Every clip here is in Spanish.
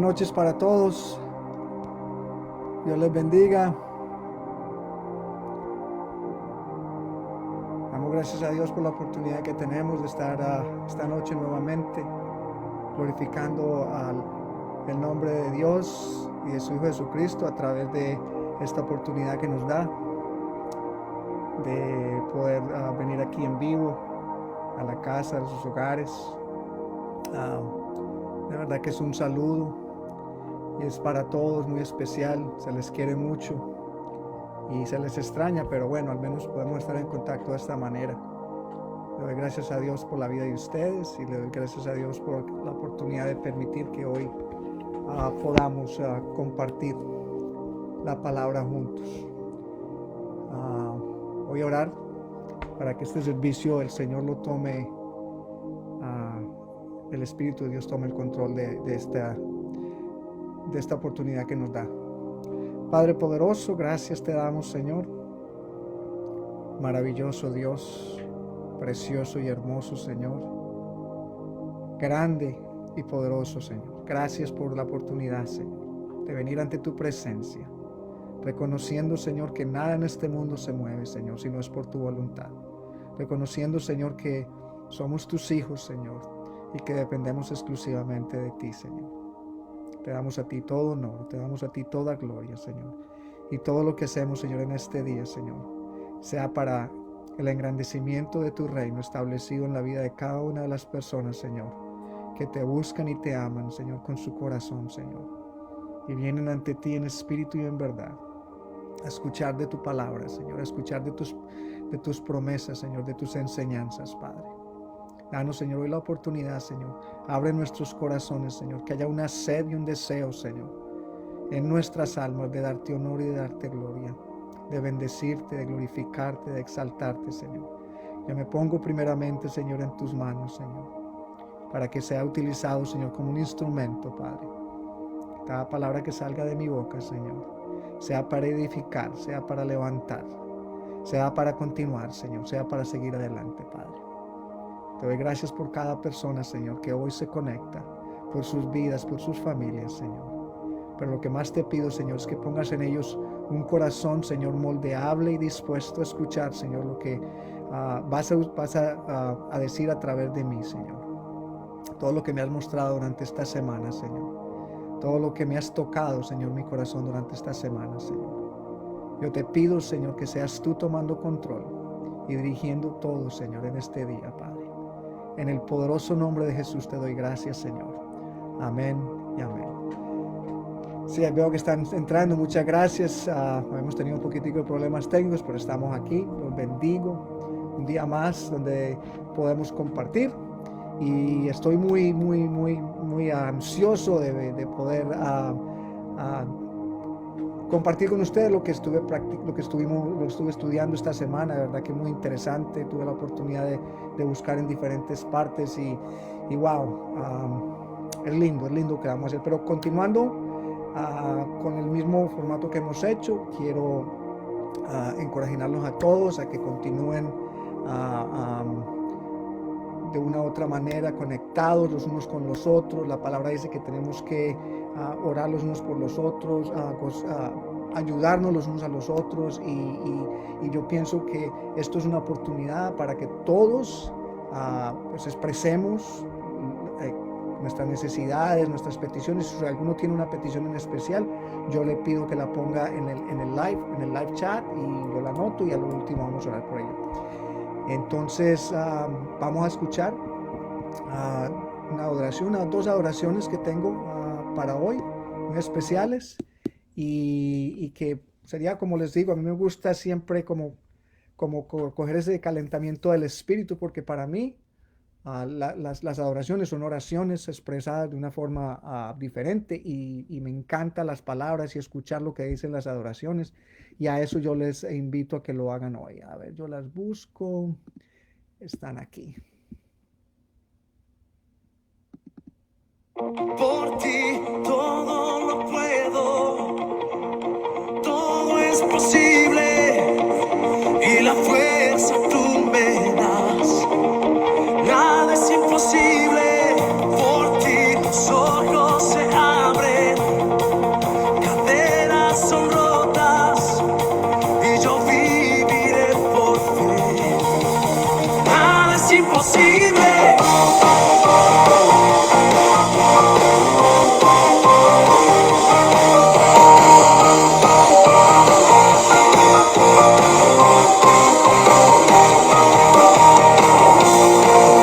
noches para todos. Dios les bendiga. Damos gracias a Dios por la oportunidad que tenemos de estar esta noche nuevamente glorificando el nombre de Dios y de su Hijo Jesucristo a través de esta oportunidad que nos da de poder venir aquí en vivo a la casa, a sus hogares. De verdad que es un saludo y es para todos muy especial. Se les quiere mucho y se les extraña, pero bueno, al menos podemos estar en contacto de esta manera. Le doy gracias a Dios por la vida de ustedes y le doy gracias a Dios por la oportunidad de permitir que hoy podamos compartir la palabra juntos. Voy a orar para que este servicio el Señor lo tome, el Espíritu de Dios tome el control de esta oportunidad que nos da. Padre poderoso, gracias te damos, Señor. Maravilloso Dios, precioso y hermoso Señor, grande y poderoso Señor. Gracias por la oportunidad, Señor, de venir ante tu presencia, reconociendo, Señor, que nada en este mundo se mueve, Señor, si no es por tu voluntad. Reconociendo, Señor, que somos tus hijos, Señor, y que dependemos exclusivamente de ti, Señor. Te damos a ti todo honor, te damos a ti toda gloria, Señor. Y todo lo que hacemos, Señor, en este día, Señor, sea para el engrandecimiento de tu reino establecido en la vida de cada una de las personas, Señor, que te buscan y te aman, Señor, con su corazón, Señor. Y vienen ante ti en espíritu y en verdad, a escuchar de tu palabra, Señor, a escuchar de tus promesas, Señor, de tus enseñanzas, Padre. Danos, Señor, hoy la oportunidad, Señor. Abre nuestros corazones, Señor, que haya una sed y un deseo, Señor, en nuestras almas de darte honor y de darte gloria, de bendecirte, de glorificarte, de exaltarte, Señor. Yo me pongo primeramente, Señor, en tus manos, Señor, para que sea utilizado, Señor, como un instrumento, Padre. Cada palabra que salga de mi boca, Señor, sea para edificar, sea para levantar, sea para continuar, Señor, sea para seguir adelante, Padre. Te doy gracias por cada persona, Señor, que hoy se conecta, por sus vidas, por sus familias, Señor. Pero lo que más te pido, Señor, es que pongas en ellos un corazón, Señor, moldeable y dispuesto a escuchar, Señor, lo que vas a decir a través de mí, Señor. Todo lo que me has mostrado durante esta semana, Señor. Todo lo que me has tocado, Señor, mi corazón durante esta semana, Señor. Yo te pido, Señor, que seas tú tomando control y dirigiendo todo, Señor, en este día, Padre. En el poderoso nombre de Jesús te doy gracias, Señor. Amén y amén. Sí, veo que están entrando. Muchas gracias. Hemos tenido un poquitico de problemas técnicos, pero estamos aquí. Los bendigo. Un día más donde podemos compartir. Y estoy muy ansioso de poder compartir con ustedes lo que estuve estudiando esta semana. De verdad que muy interesante. Tuve la oportunidad de buscar en diferentes partes y wow, es lindo que vamos a hacer. Pero continuando con el mismo formato que hemos hecho, quiero encorajarlos a todos a que continúen de una u otra manera conectados los unos con los otros. La palabra dice que tenemos que orar los unos por los otros, ayudarnos los unos a los otros y yo pienso que esto es una oportunidad para que todos pues expresemos nuestras necesidades, nuestras peticiones. Si alguno tiene una petición en especial, yo le pido que la ponga en el live chat y yo la anoto y al último vamos a orar por ella. Entonces vamos a escuchar una adoración, dos adoraciones que tengo para hoy, muy especiales y que sería, como les digo, a mí me gusta siempre como coger ese calentamiento del espíritu, porque para mí las adoraciones son oraciones expresadas de una forma diferente y me encantan las palabras y escuchar lo que dicen las adoraciones, y a eso yo les invito a que lo hagan hoy. A ver, yo las busco, están aquí. Por ti todo lo puedo, todo es posible y la fuerza tú me das. Nada es imposible, por ti tus ojos se abren. imposible.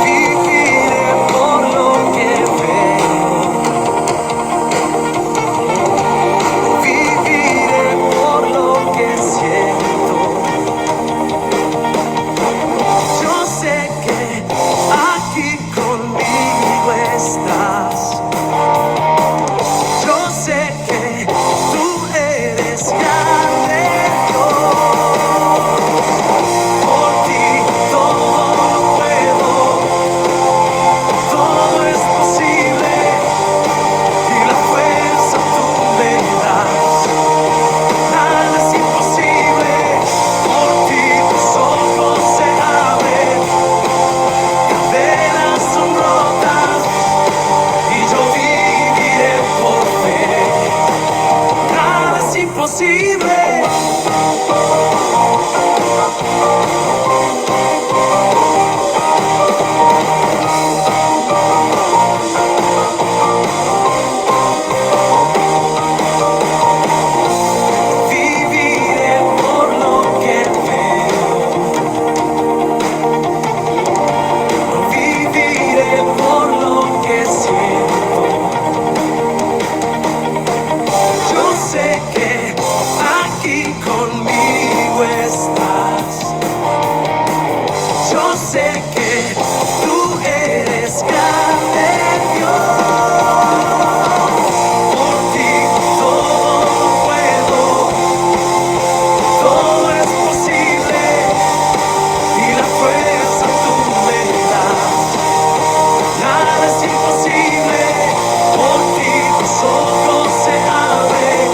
Viviré por lo que veo, viviré por lo que siento. Yo sé que aquí conmigo estás. Yo sé que tú eres grande, Dios. Por ti todo lo puedo, todo es posible y la fuerza tú me das. Nada es imposible, por ti tus ojos se abren, cadenas son rotas y yo viviré por fe. Nada es imposible. Viviré por lo que veo, viviré por lo que siento. Yo sé que aquí conmigo estás. Yo sé que tú eres grande, Dios. Por ti todo lo puedo, todo es posible y la fuerza tú me das. Nada es imposible, por ti tus ojos se abren,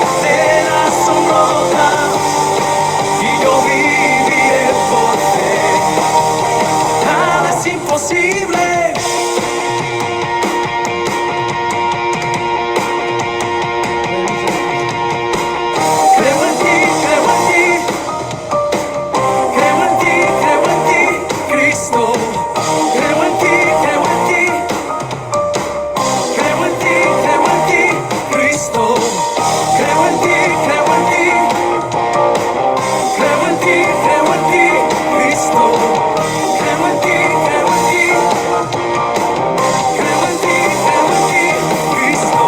cadenas son rotas y yo viviré por fe. Nada es imposible. Creo en ti, creo en ti, creo en ti, creo en ti, Cristo. Creo en ti, creo en ti, creo en ti, creo en ti, Cristo. Creo en ti, creo en ti, creo en ti, creo en ti, Cristo. Creo en ti, creo en ti, creo en ti, creo en ti, Cristo.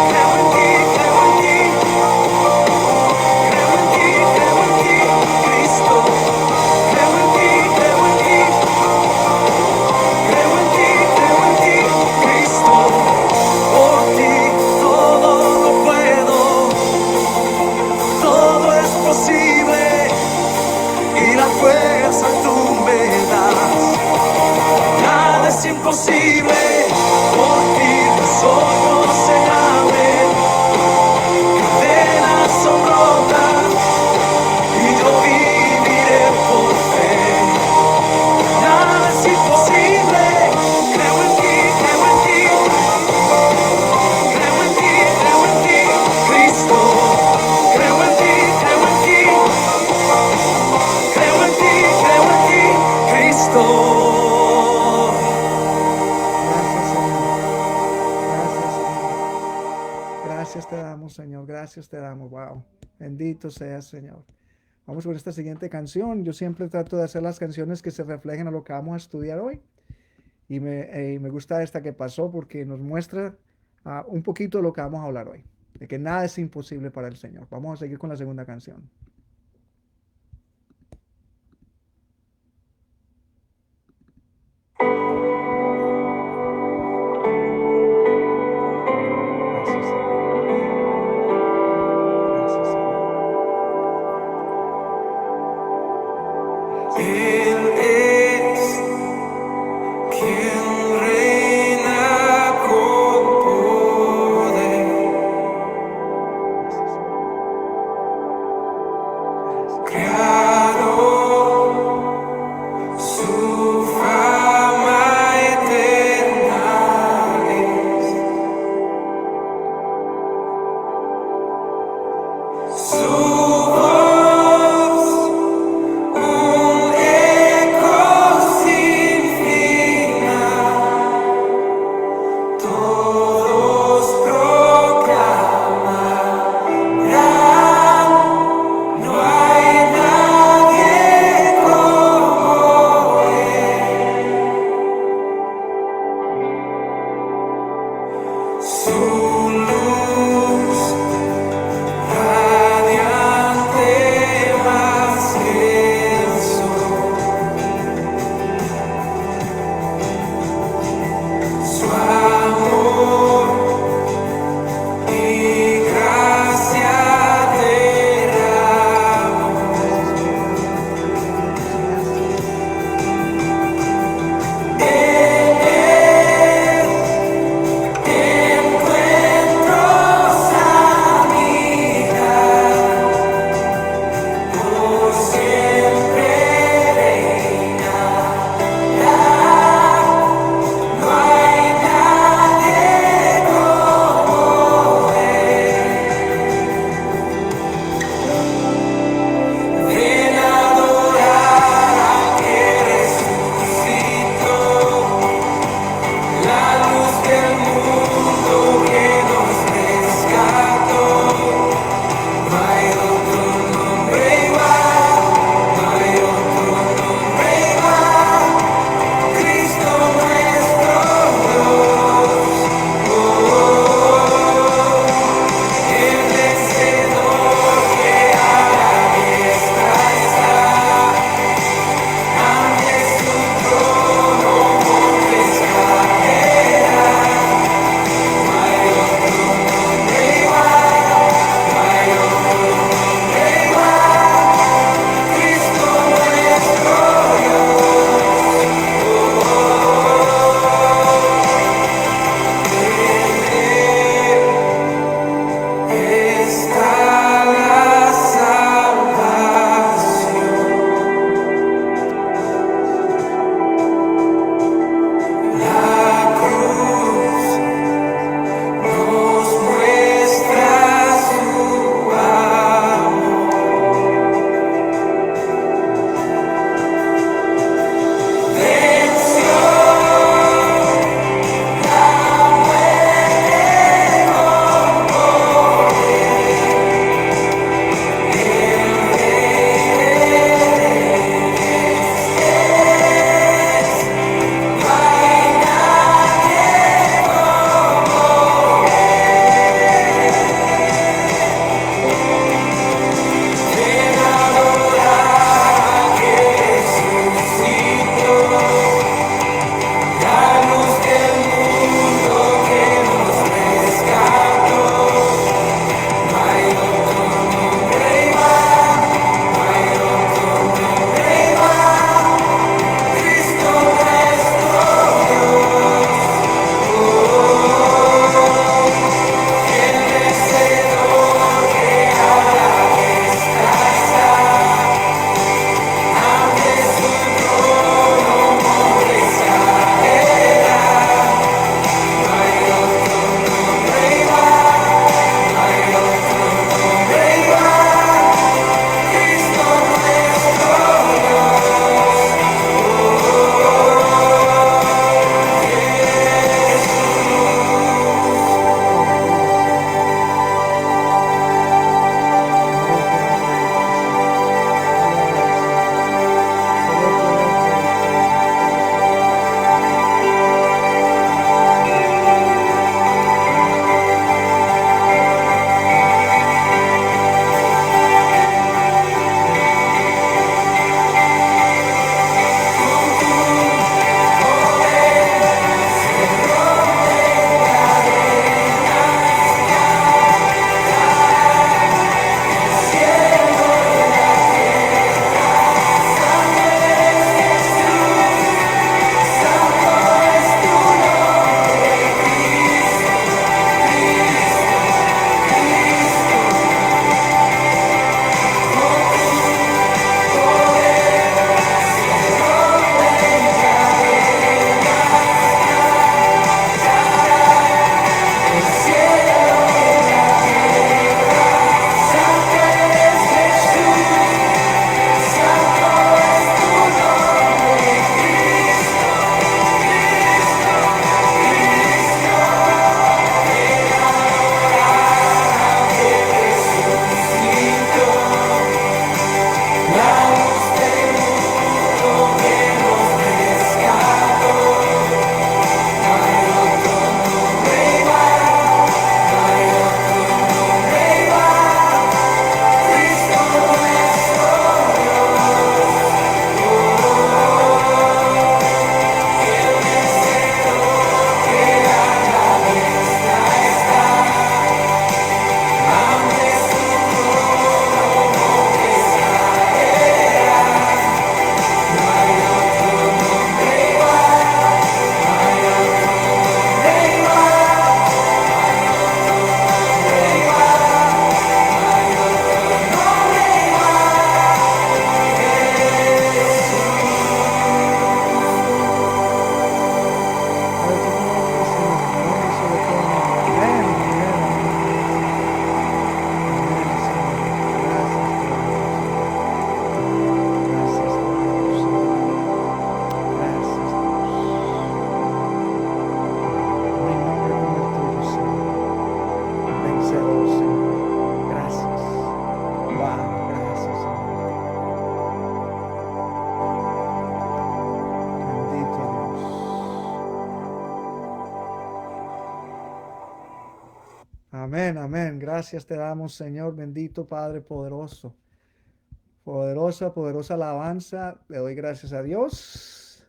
Creo en ti, creo en ti, creo en ti, creo en ti, Cristo. Creo en ti, creo en ti, creo en ti, creo en ti, Cristo. Por ti todo lo puedo, todo es posible y la fuerza tú me das. Nada es imposible, por ti tus ojos se abren, cadenas son rotas y yo viviré por fe. Nada es imposible, creo en ti, creo en ti, creo en ti, creo en ti, Cristo. Creo en ti, creo en ti, creo en ti, creo en ti, Cristo. Gracias, Señor. Gracias, Señor. Gracias te damos, Señor. Gracias te damos. Wow. Bendito seas, Señor. Vamos con esta siguiente canción. Yo siempre trato de hacer las canciones que se reflejen a lo que vamos a estudiar hoy. Y me gusta esta que pasó porque nos muestra un poquito de lo que vamos a hablar hoy. De que nada es imposible para el Señor. Vamos a seguir con la segunda canción. Gracias, Señor. Gracias, Señor. Él es quien reina con poder. Gracias, Señor. Gracias te damos, Señor, bendito Padre poderoso. Poderosa alabanza. Le doy gracias a Dios.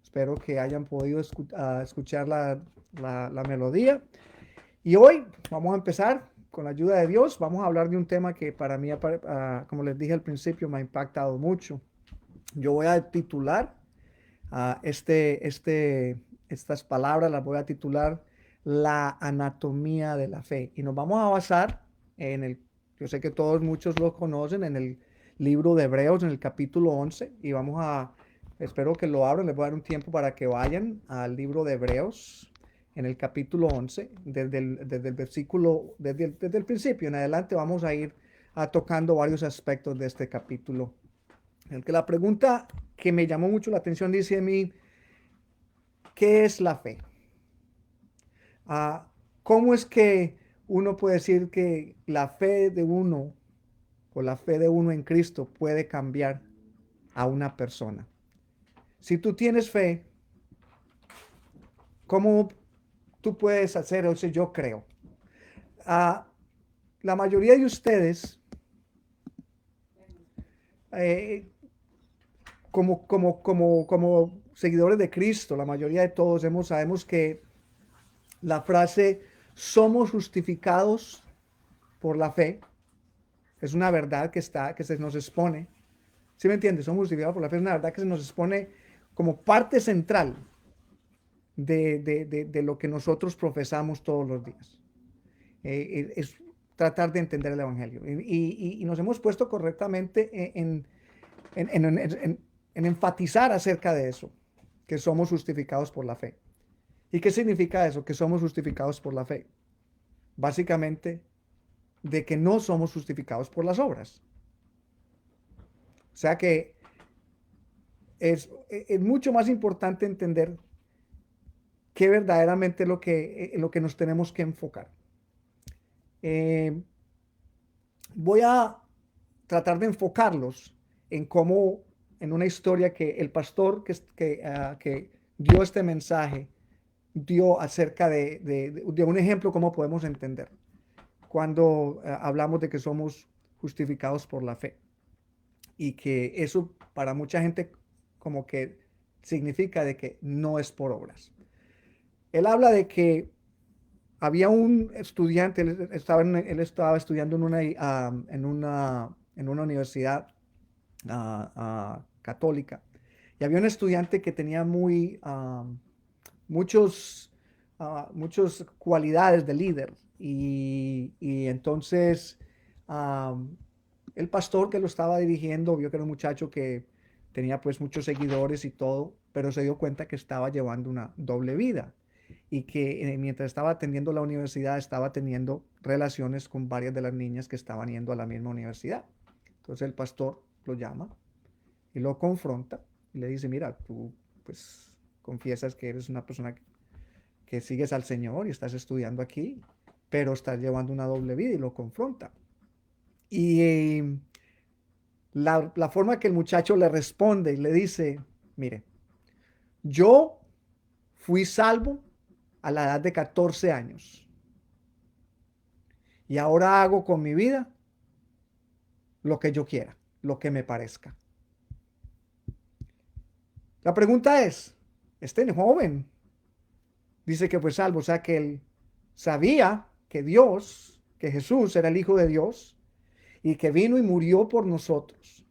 Espero que hayan podido escuchar la melodía. Y hoy vamos a empezar con la ayuda de Dios. Vamos a hablar de un tema que para mí, como les dije al principio, me ha impactado mucho. Yo voy a titular estas palabras, las voy a titular la anatomía de la fe. Y nos vamos a basar yo sé que muchos lo conocen, en el libro de Hebreos, en el capítulo 11. Y espero que lo abran, les voy a dar un tiempo para que vayan al libro de Hebreos, en el capítulo 11, desde el versículo, desde el principio en adelante vamos a ir tocando varios aspectos de este capítulo. La pregunta que me llamó mucho la atención dice a mí, ¿qué es la fe? ¿Cómo es que uno puede decir que la fe de uno o la fe de uno en Cristo puede cambiar a una persona? Si tú tienes fe, ¿cómo tú puedes hacer eso? Yo creo. La mayoría de ustedes, como seguidores de Cristo, la mayoría de todos sabemos que la frase somos justificados por la fe es una verdad que se nos expone. ¿Sí me entiendes? Somos justificados por la fe, es una verdad que se nos expone como parte central de lo que nosotros profesamos todos los días. Es tratar de entender el Evangelio. Y nos hemos puesto correctamente en enfatizar acerca de eso, que somos justificados por la fe. ¿Y qué significa eso? Que somos justificados por la fe. Básicamente, de que no somos justificados por las obras. O sea que es mucho más importante entender qué verdaderamente es lo que nos tenemos que enfocar. Voy a tratar de enfocarlos en una historia que el pastor que dio este mensaje dio acerca de un ejemplo cómo podemos entender cuando hablamos de que somos justificados por la fe, y que eso para mucha gente como que significa de que no es por obras. Él habla de que había un estudiante, él estaba estudiando en una universidad católica, y había un estudiante que tenía muchas cualidades de líder, y entonces el pastor que lo estaba dirigiendo vio que era un muchacho que tenía pues muchos seguidores y todo, pero se dio cuenta que estaba llevando una doble vida, y que mientras estaba atendiendo la universidad estaba teniendo relaciones con varias de las niñas que estaban yendo a la misma universidad. Entonces el pastor lo llama y lo confronta y le dice, mira, tú pues confiesas que eres una persona que sigues al Señor y estás estudiando aquí, pero estás llevando una doble vida, y lo confronta. Y la forma que el muchacho le responde y le dice, mire, yo fui salvo a la edad de 14 años y ahora hago con mi vida lo que yo quiera, lo que me parezca. La pregunta es, este joven dice que fue salvo, o sea que él sabía que Jesús era el Hijo de Dios, y que vino y murió por nosotros,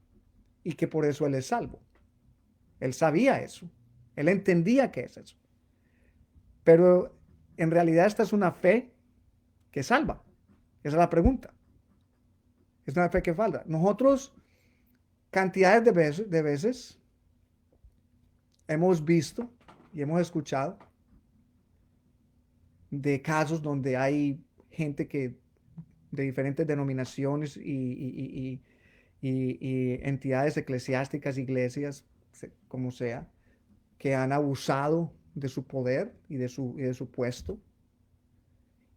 y que por eso él es salvo. Él sabía eso, él entendía que es eso. Pero en realidad esta es una fe que salva. Esa es la pregunta. Es una fe que falta. Nosotros, cantidades de veces, hemos visto y hemos escuchado de casos donde hay gente de diferentes denominaciones y entidades eclesiásticas, iglesias, como sea, que han abusado de su poder y de su puesto,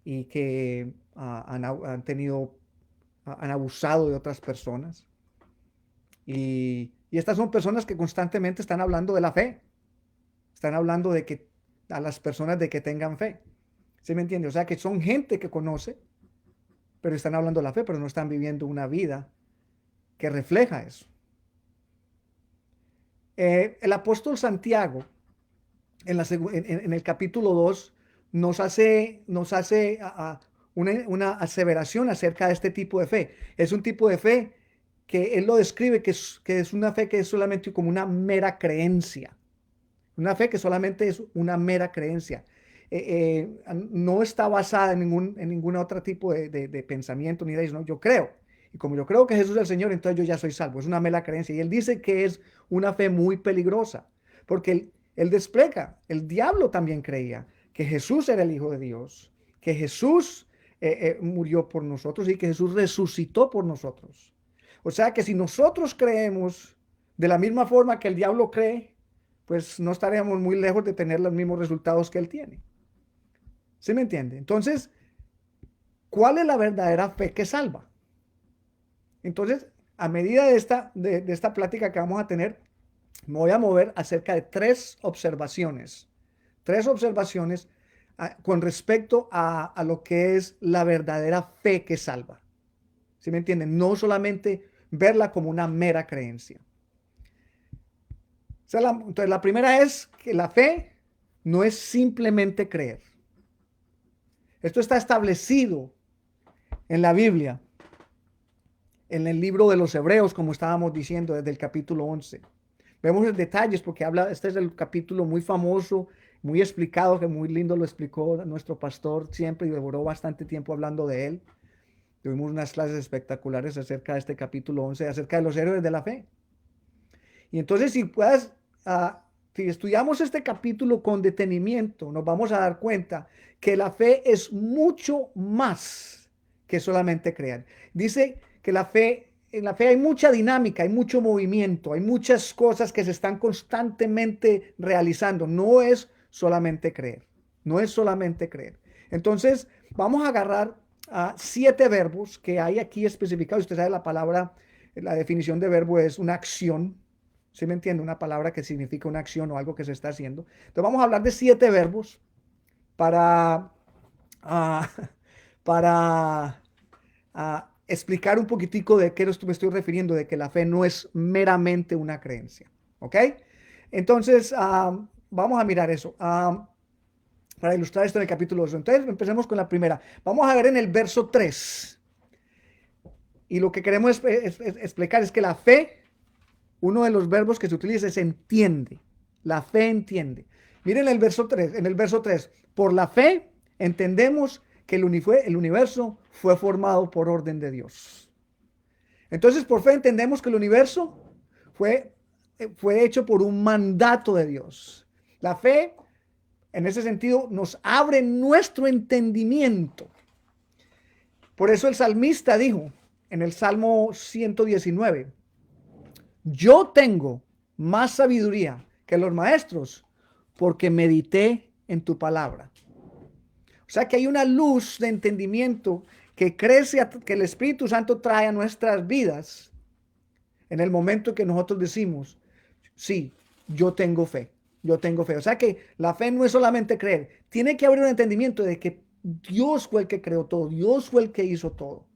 y que han abusado de otras personas. Y estas son personas que constantemente están hablando de la fe. Están hablando a las personas de que tengan fe. ¿Sí me entiende? O sea que son gente que conoce pero están hablando de la fe, pero no están viviendo una vida que refleja eso. El apóstol Santiago, en el capítulo 2, nos hace una aseveración acerca de este tipo de fe. Es un tipo de fe que él lo describe que es una fe que es solamente como una mera creencia. Una fe que solamente es una mera creencia. No está basada en ningún otro tipo de pensamiento ni de eso. ¿No? Yo creo. Y como yo creo que Jesús es el Señor, entonces yo ya soy salvo. Es una mera creencia. Y él dice que es una fe muy peligrosa. Porque él despliega, el diablo también creía que Jesús era el Hijo de Dios, que Jesús murió por nosotros y que Jesús resucitó por nosotros. O sea que si nosotros creemos de la misma forma que el diablo cree, pues no estaríamos muy lejos de tener los mismos resultados que él tiene. ¿Sí me entiende? Entonces, ¿cuál es la verdadera fe que salva? Entonces, a medida de esta plática que vamos a tener, me voy a mover acerca de tres observaciones con respecto a lo que es la verdadera fe que salva. ¿Sí me entienden? No solamente verla como una mera creencia. Entonces, la primera es que la fe no es simplemente creer. Esto está establecido en la Biblia, en el libro de los Hebreos, como estábamos diciendo, desde el capítulo 11. Vemos los detalles porque este es el capítulo muy famoso, muy explicado, que muy lindo lo explicó nuestro pastor siempre y devoró bastante tiempo hablando de él. Tuvimos unas clases espectaculares acerca de este capítulo 11, acerca de los héroes de la fe. Y entonces si estudiamos este capítulo con detenimiento, nos vamos a dar cuenta que la fe es mucho más que solamente creer. Dice que en la fe hay mucha dinámica, hay mucho movimiento, hay muchas cosas que se están constantemente realizando. No es solamente creer, no es solamente creer. Entonces, vamos a agarrar 7 verbos que hay aquí especificados. Usted sabe la definición de verbo es una acción. ¿Sí me entiende? Una palabra que significa una acción o algo que se está haciendo. Entonces vamos a hablar de 7 verbos para explicar un poquitico de qué me estoy refiriendo, de que la fe no es meramente una creencia. ¿Ok? Entonces, vamos a mirar eso. Para ilustrar esto en el capítulo 2. Entonces, empecemos con la primera. Vamos a ver en el verso 3. Y lo que queremos explicar es que la fe, uno de los verbos que se utiliza es entiende. La fe entiende. Miren el verso 3. En el verso 3, por la fe entendemos que el universo fue formado por orden de Dios. Entonces, por fe entendemos que el universo fue hecho por un mandato de Dios. La fe, en ese sentido, nos abre nuestro entendimiento. Por eso el salmista dijo en el Salmo 119, yo tengo más sabiduría que los maestros porque medité en tu palabra. O sea que hay una luz de entendimiento que crece, que el Espíritu Santo trae a nuestras vidas en el momento que nosotros decimos, sí, yo tengo fe, yo tengo fe. O sea que la fe no es solamente creer, tiene que haber un entendimiento de que Dios fue el que creó todo, Dios fue el que hizo todo.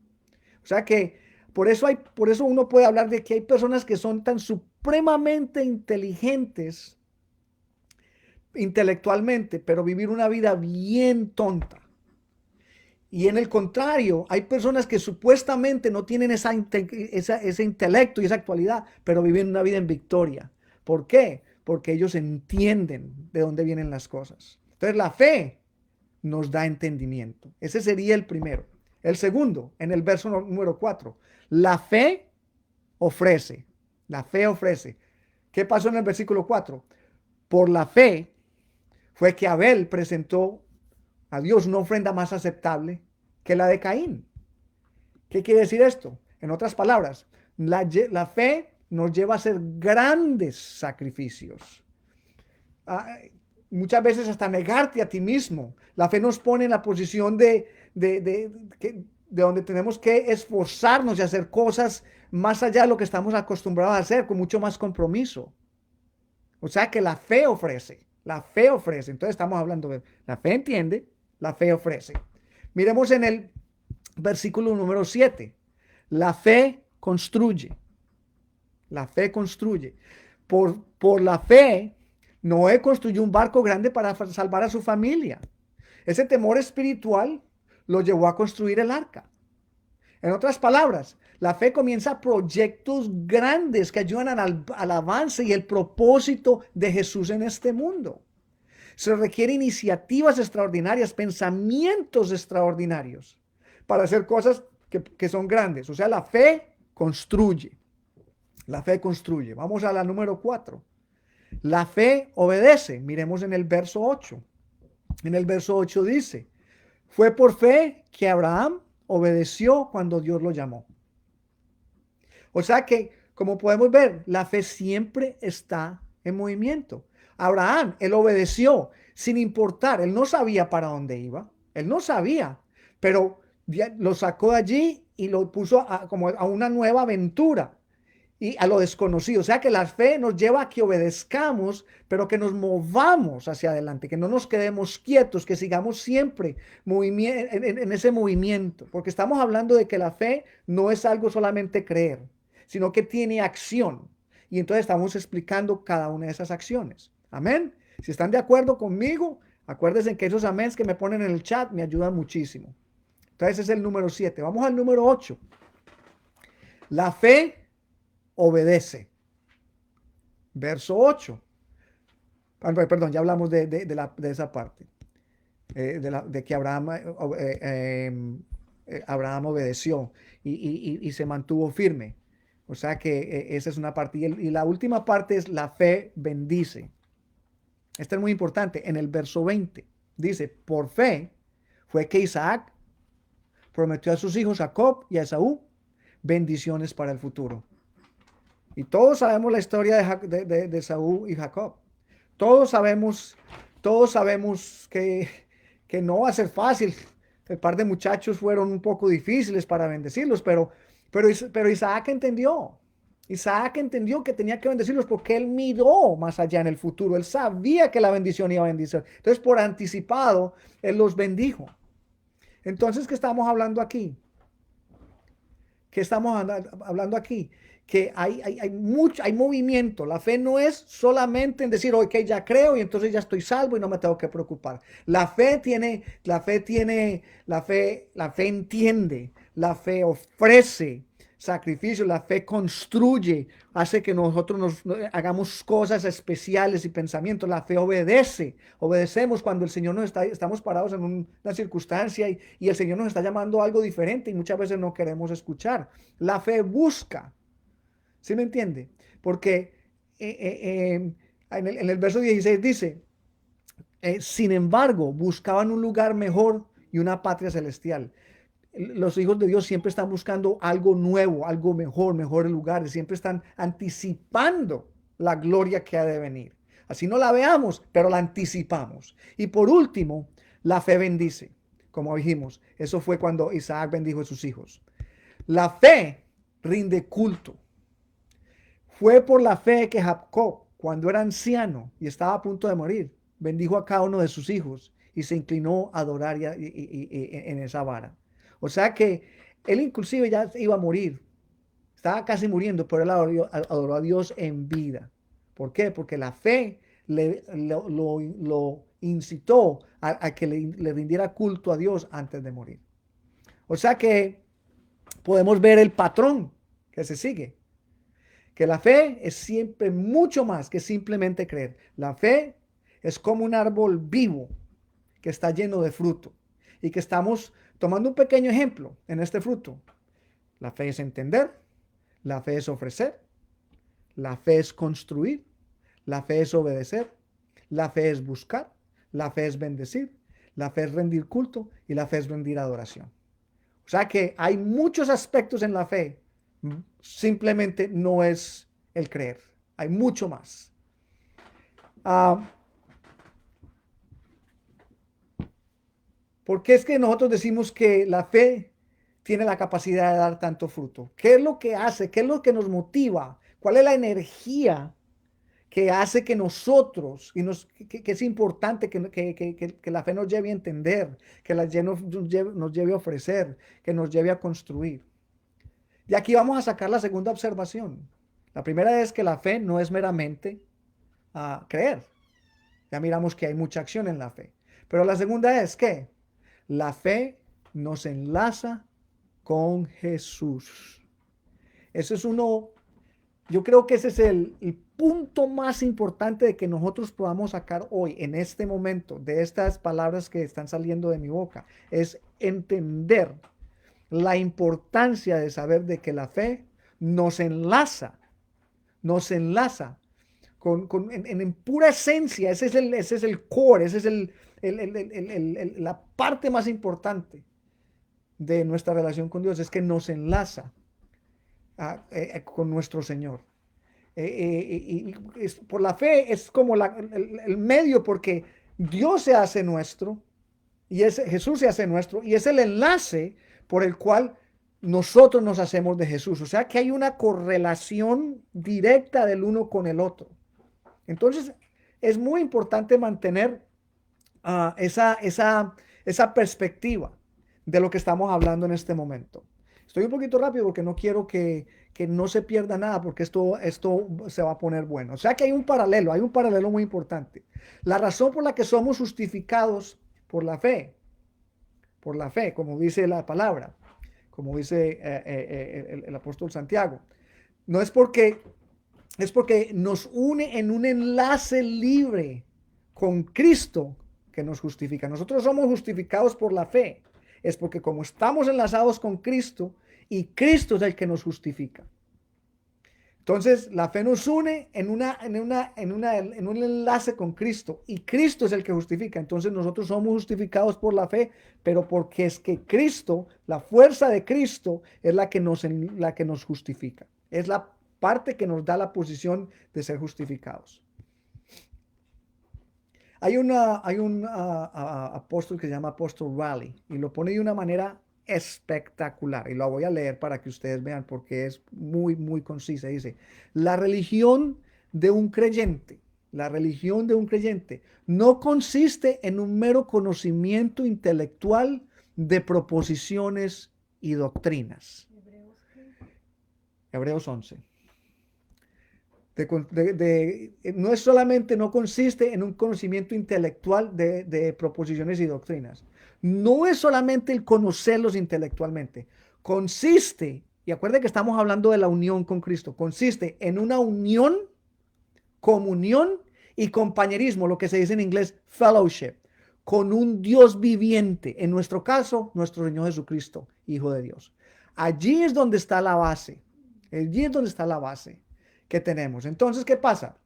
O sea que por eso uno puede hablar de que hay personas que son tan supremamente inteligentes intelectualmente, pero vivir una vida bien tonta. Y en el contrario, hay personas que supuestamente no tienen ese intelecto y esa actualidad, pero viven una vida en victoria. ¿Por qué? Porque ellos entienden de dónde vienen las cosas. Entonces la fe nos da entendimiento. Ese sería el primero. El segundo, en el verso número 4, la fe ofrece. La fe ofrece. ¿Qué pasó en el versículo 4? Por la fe fue que Abel presentó a Dios una ofrenda más aceptable que la de Caín. ¿Qué quiere decir esto? En otras palabras, la fe nos lleva a hacer grandes sacrificios. Muchas veces hasta negarte a ti mismo. La fe nos pone en la posición de donde tenemos que esforzarnos y hacer cosas más allá de lo que estamos acostumbrados a hacer, con mucho más compromiso. O sea que la fe ofrece. La fe ofrece. Entonces estamos hablando de la fe entiende, la fe ofrece. Miremos en el Versículo número 7. La fe construye. La fe construye. Por la fe, Noé construyó un barco grande para salvar a su familia. Ese temor espiritual lo llevó a construir el arca. En otras palabras, la fe comienza proyectos grandes que ayudan al avance y el propósito de Jesús en este mundo. Se requieren iniciativas extraordinarias, pensamientos extraordinarios para hacer cosas que son grandes. O sea, la fe construye. La fe construye. Vamos a la número 4. La fe obedece. Miremos en el verso 8. En el verso 8 dice, fue por fe que Abraham obedeció cuando Dios lo llamó. O sea que, como podemos ver, la fe siempre está en movimiento. Abraham, él obedeció sin importar, él no sabía para dónde iba, él no sabía, pero lo sacó de allí y lo puso como a una nueva aventura y a lo desconocido. O sea que la fe nos lleva a que obedezcamos, pero que nos movamos hacia adelante, que no nos quedemos quietos, que sigamos siempre en ese movimiento, porque estamos hablando de que la fe no es algo solamente creer, sino que tiene acción. Y entonces estamos explicando cada una de esas acciones. Amén. Si están de acuerdo conmigo, acuérdense que esos améns que me ponen en el chat me ayudan muchísimo. Entonces ese es el número 7. Vamos al número 8. La fe obedece. Verso 8. Perdón, ya hablamos de esa parte. De que Abraham obedeció y se mantuvo firme. O sea que esa es una parte. Y la última parte es la fe bendice. Esto es muy importante. En el verso 20 dice, por fe fue que Isaac prometió a sus hijos Jacob y a Esaú bendiciones para el futuro. Y todos sabemos la historia de Esaú y Jacob. Todos sabemos que no va a ser fácil. El par de muchachos fueron un poco difíciles para bendecirlos, pero Isaac entendió. Isaac entendió que tenía que bendecirlos porque él miró más allá en el futuro. Él sabía que la bendición iba a bendecir. Entonces, por anticipado, él los bendijo. Entonces, ¿qué estamos hablando aquí? ¿Qué estamos hablando aquí? Que hay movimiento. La fe no es solamente en decir, ok, ya creo y entonces ya estoy salvo y no me tengo que preocupar. La fe entiende, la fe ofrece sacrificio, la fe construye, hace que nosotros hagamos cosas especiales y pensamientos. La fe obedecemos cuando el Señor estamos parados en una circunstancia y el Señor nos está llamando a algo diferente y muchas veces no queremos escuchar. La fe busca. ¿Sí me entiende? Porque en el verso 16 dice, sin embargo, buscaban un lugar mejor y una patria celestial. Los hijos de Dios siempre están buscando algo nuevo, algo mejor, mejores lugares. Siempre están anticipando la gloria que ha de venir. Así no la veamos, pero la anticipamos. Y por último, la fe bendice. Como dijimos, eso fue cuando Isaac bendijo a sus hijos. La fe rinde culto. Fue por la fe que Jacob, cuando era anciano y estaba a punto de morir, bendijo a cada uno de sus hijos y se inclinó a adorar en esa vara. O sea que él inclusive ya iba a morir. Estaba casi muriendo, pero él adoró a Dios en vida. ¿Por qué? Porque la fe lo incitó a que le rindiera culto a Dios antes de morir. O sea que podemos ver el patrón que se sigue. Que la fe es siempre mucho más que simplemente creer. La fe es como un árbol vivo que está lleno de fruto y que estamos tomando un pequeño ejemplo en este fruto. La fe es entender, la fe es ofrecer, la fe es construir, la fe es obedecer, la fe es buscar, la fe es bendecir, la fe es rendir culto y la fe es rendir adoración. O sea que hay muchos aspectos en la fe. Simplemente no es el creer. Hay mucho más. ¿Por qué es que nosotros decimos que la fe tiene la capacidad de dar tanto fruto? ¿Qué es lo que hace? ¿Qué es lo que nos motiva? ¿Cuál es la energía que hace que nosotros, que es importante que la fe nos lleve a entender, que nos lleve a ofrecer, que nos lleve a construir. Y aquí vamos a sacar la segunda observación. La primera es que la fe no es meramente creer. Ya miramos que hay mucha acción en la fe. Pero la segunda es que la fe nos enlaza con Jesús. Eso es yo creo que ese es el punto más importante de que nosotros podamos sacar hoy, en este momento, de estas palabras que están saliendo de mi boca, es entender la importancia de saber de que la fe nos enlaza en pura esencia. Ese es el core, ese es la parte más importante de nuestra relación con Dios, es que nos enlaza con nuestro Señor. Por la fe es como el medio, porque Dios se hace nuestro y Jesús se hace nuestro, y es el enlace por el cual nosotros nos hacemos de Jesús. O sea que hay una correlación directa del uno con el otro. Entonces es muy importante mantener esa perspectiva de lo que estamos hablando en este momento. Estoy un poquito rápido porque no quiero que no se pierda nada, porque esto se va a poner bueno. O sea que hay un paralelo muy importante. La razón por la que somos justificados por la fe, como dice la palabra, como dice el apóstol Santiago, no es porque nos une en un enlace libre con Cristo que nos justifica. Nosotros somos justificados por la fe. Es porque como estamos enlazados con Cristo, y Cristo es el que nos justifica. Entonces la fe nos une en un enlace con Cristo, y Cristo es el que justifica. Entonces nosotros somos justificados por la fe, pero porque es que Cristo, la fuerza de Cristo, es la que nos justifica. Es la parte que nos da la posición de ser justificados. Hay un apóstol que se llama Apóstol Raleigh, y lo pone de una manera espectacular, y lo voy a leer para que ustedes vean, porque es muy, muy concisa. Dice: la religión de un creyente no consiste en un mero conocimiento intelectual de proposiciones y doctrinas. Hebreos 11. No consiste en un conocimiento intelectual de proposiciones y doctrinas. No es solamente el conocerlos intelectualmente. Consiste, y acuérdense que estamos hablando de la unión con Cristo, consiste en una unión, comunión y compañerismo, lo que se dice en inglés fellowship, con un Dios viviente. En nuestro caso, nuestro Señor Jesucristo, Hijo de Dios. Allí es donde está la base. Que tenemos. Entonces, ¿qué pasa?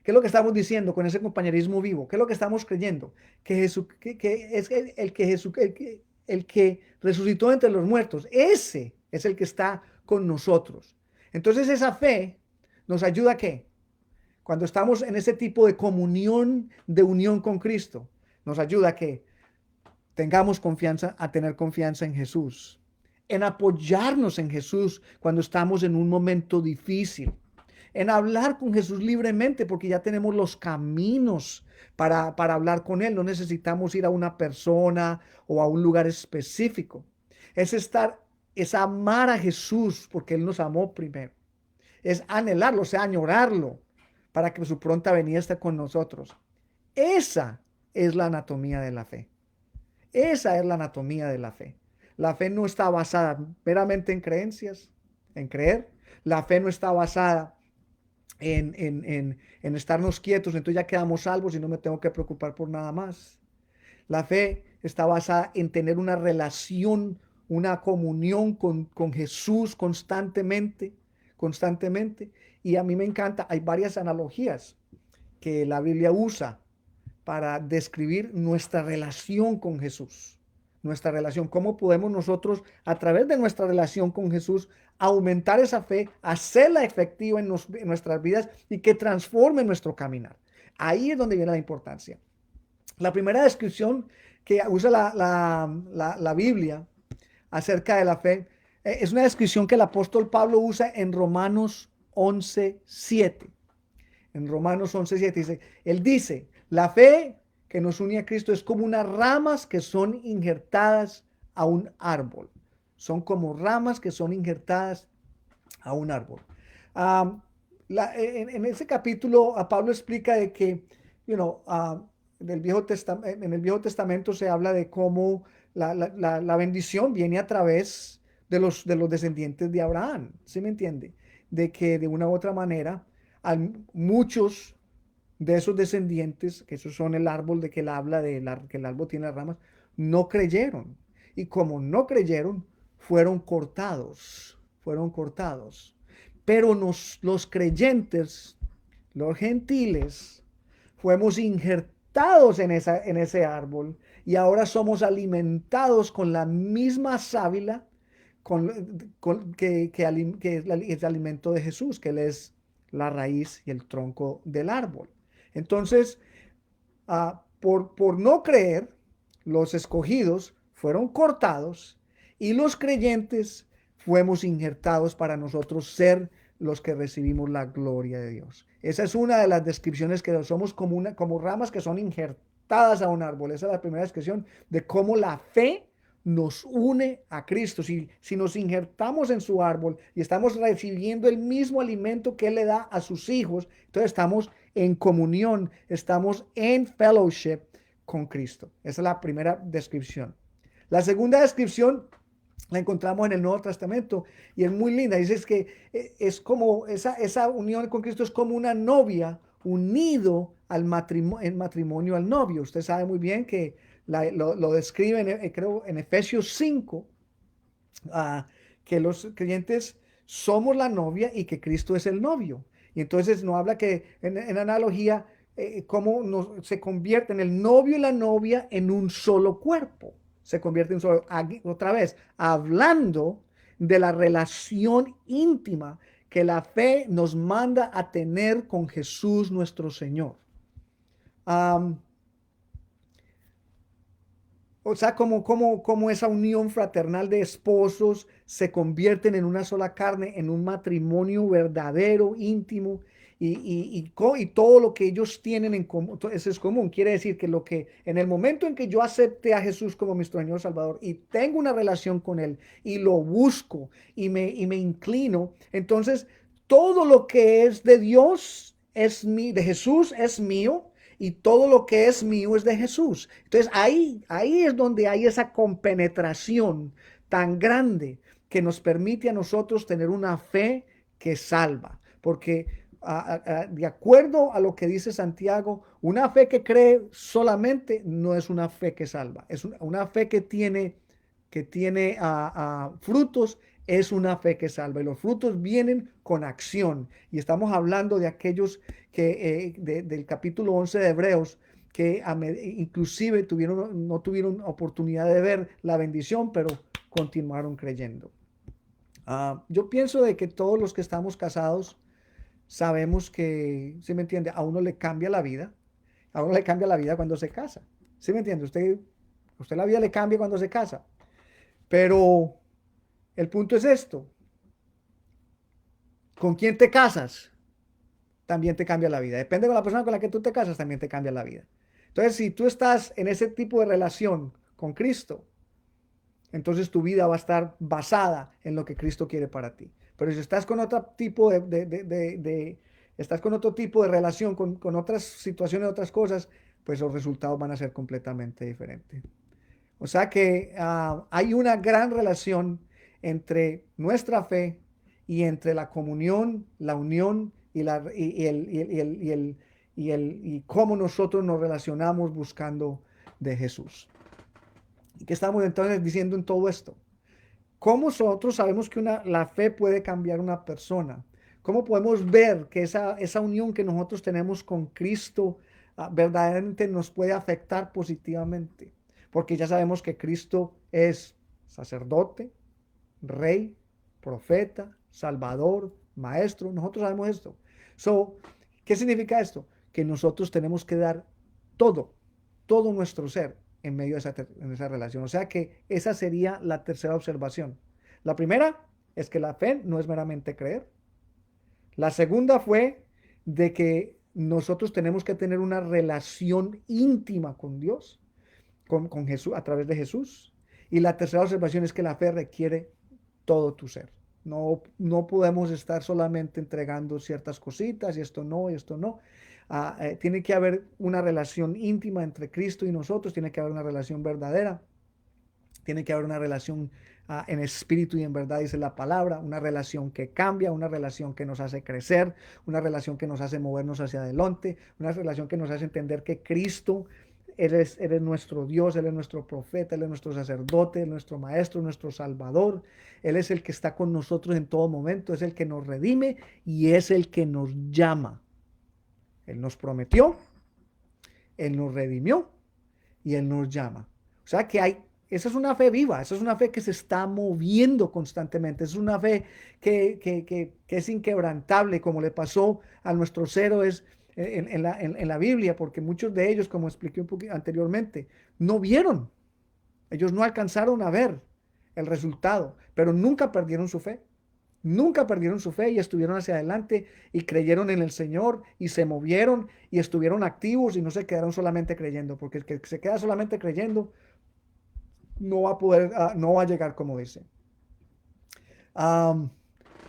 ¿Qué es lo que estamos diciendo con ese compañerismo vivo? ¿Qué es lo que estamos creyendo? Que es el que resucitó entre los muertos. Ese es el que está con nosotros. Entonces esa fe nos ayuda ¿a qué? Cuando estamos en ese tipo de comunión, de unión con Cristo, nos ayuda a que tengamos confianza, a tener confianza en Jesús, en apoyarnos en Jesús cuando estamos en un momento difícil, en hablar con Jesús libremente, porque ya tenemos los caminos para hablar con Él. No necesitamos ir a una persona o a un lugar específico. Es amar a Jesús porque Él nos amó primero. Es anhelarlo, o sea, añorarlo para que su pronta venida esté con nosotros. Esa es la anatomía de la fe. Esa es la anatomía de la fe. La fe no está basada meramente en creencias, en creer. La fe no está basada en estarnos quietos, entonces ya quedamos salvos y no me tengo que preocupar por nada más. La fe está basada en tener una relación, una comunión con Jesús constantemente. Y a mí me encanta, hay varias analogías que la Biblia usa para describir nuestra relación con Jesús. Nuestra relación, cómo podemos nosotros, a través de nuestra relación con Jesús, aumentar esa fe, hacerla efectiva en nuestras vidas y que transforme nuestro caminar. Ahí es donde viene la importancia. La primera descripción que usa la Biblia acerca de la fe es una descripción que el apóstol Pablo usa en Romanos 11:7. En Romanos 11:7 dice, él dice, la fe que nos une a Cristo es como unas ramas que son injertadas a un árbol. Son como ramas que son injertadas a un árbol. Um, en ese capítulo, Pablo explica de que, en el Viejo Testamento se habla de cómo la bendición viene a través de los descendientes de Abraham, ¿sí me entiende? De que de una u otra manera, muchos de esos descendientes, que esos son el árbol de que él habla, que el árbol tiene las ramas, no creyeron. Y como no creyeron, fueron cortados, fueron cortados. Pero los creyentes, los gentiles, fuimos injertados en ese árbol y ahora somos alimentados con la misma sábila que es el alimento de Jesús, que Él es la raíz y el tronco del árbol. Entonces, por no creer, los escogidos fueron cortados y los creyentes fuimos injertados para nosotros ser los que recibimos la gloria de Dios. Esa es una de las descripciones que somos como ramas que son injertadas a un árbol. Esa es la primera descripción de cómo la fe nos une a Cristo. Si nos injertamos en su árbol y estamos recibiendo el mismo alimento que Él le da a sus hijos, entonces estamos en comunión, estamos en fellowship con Cristo. Esa es la primera descripción. La segunda descripción la encontramos en el Nuevo Testamento y es muy linda. Dice que es como esa unión con Cristo es como una novia unido al matrimonio al novio. Usted sabe muy bien que lo describe, creo, en Efesios 5, que los creyentes somos la novia y que Cristo es el novio. Y entonces nos habla que en analogía, cómo se convierten el novio y la novia en un solo cuerpo. Se convierte en solo, otra vez, hablando de la relación íntima que la fe nos manda a tener con Jesús nuestro Señor. O sea, como esa unión fraternal de esposos se convierten en una sola carne, en un matrimonio verdadero, íntimo, y todo lo que ellos tienen en común, eso es común. Quiere decir que en el momento en que yo acepte a Jesús como mi Señor Salvador y tengo una relación con Él y lo busco y me inclino, entonces todo lo que es de Dios de Jesús es mío. Y todo lo que es mío es de Jesús. Entonces ahí es donde hay esa compenetración tan grande que nos permite a nosotros tener una fe que salva. Porque de acuerdo a lo que dice Santiago, una fe que cree solamente no es una fe que salva. Es una fe que tiene frutos, es una fe que salva. Y los frutos vienen con acción. Y estamos hablando de aquellos que del capítulo 11 de Hebreos, que inclusive no tuvieron oportunidad de ver la bendición, pero continuaron creyendo. Yo pienso de que todos los que estamos casados sabemos que, ¿sí me entiende? A uno le cambia la vida. A uno le cambia la vida cuando se casa. ¿Sí me entiende? Usted la vida le cambia cuando se casa. Pero el punto es esto. ¿Con quién te casas? También te cambia la vida. Depende de la persona con la que tú te casas, también te cambia la vida. Entonces, si tú estás en ese tipo de relación con Cristo, entonces tu vida va a estar basada en lo que Cristo quiere para ti. Pero si estás con otro tipo estás con otro tipo de relación, con otras situaciones, otras cosas, pues los resultados van a ser completamente diferentes. O sea que hay una gran relación entre nuestra fe y entre la comunión, la unión y cómo nosotros nos relacionamos buscando de Jesús. ¿Y qué estamos entonces diciendo en todo esto? ¿Cómo nosotros sabemos que la fe puede cambiar una persona? ¿Cómo podemos ver que esa unión que nosotros tenemos con Cristo verdaderamente nos puede afectar positivamente? Porque ya sabemos que Cristo es sacerdote, rey, profeta, salvador, maestro. Nosotros sabemos esto. ¿Qué significa esto? Que nosotros tenemos que dar todo nuestro ser en medio de esa relación. O sea que esa sería la tercera observación. La primera es que la fe no es meramente creer. La segunda fue de que nosotros tenemos que tener una relación íntima con Dios, con Jesús, a través de Jesús. Y la tercera observación es que la fe requiere todo tu ser. No podemos estar solamente entregando ciertas cositas y esto no, y esto no. Tiene que haber una relación íntima entre Cristo y nosotros, tiene que haber una relación verdadera, tiene que haber una relación en espíritu y en verdad, dice la palabra, una relación que cambia, una relación que nos hace crecer, una relación que nos hace movernos hacia adelante, una relación que nos hace entender que Cristo, Él es nuestro Dios, Él es nuestro profeta, Él es nuestro sacerdote, Él es nuestro maestro, nuestro salvador. Él es el que está con nosotros en todo momento, es el que nos redime y es el que nos llama. Él nos prometió, Él nos redimió y Él nos llama. O sea que esa es una fe viva, esa es una fe que se está moviendo constantemente, es una fe que es inquebrantable, como le pasó a nuestros héroes en la Biblia, porque muchos de ellos, como expliqué un poquito anteriormente, no vieron, ellos no alcanzaron a ver el resultado, pero nunca perdieron su fe. Nunca perdieron su fe y estuvieron hacia adelante y creyeron en el Señor y se movieron y estuvieron activos y no se quedaron solamente creyendo, porque el que se queda solamente creyendo no va a poder, no va a llegar como dice.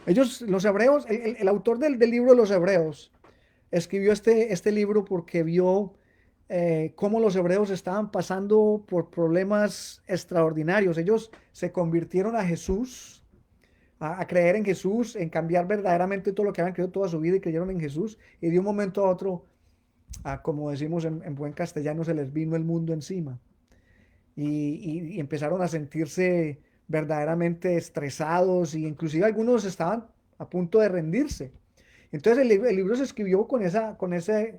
Los hebreos, el autor del libro de los hebreos escribió este libro porque vio cómo los hebreos estaban pasando por problemas extraordinarios. Ellos se convirtieron a Jesús, a creer en Jesús, en cambiar verdaderamente todo lo que habían creído toda su vida y creyeron en Jesús. Y de un momento a otro, como decimos en buen castellano, se les vino el mundo encima. Y empezaron a sentirse verdaderamente estresados y inclusive algunos estaban a punto de rendirse. Entonces el libro se escribió con ese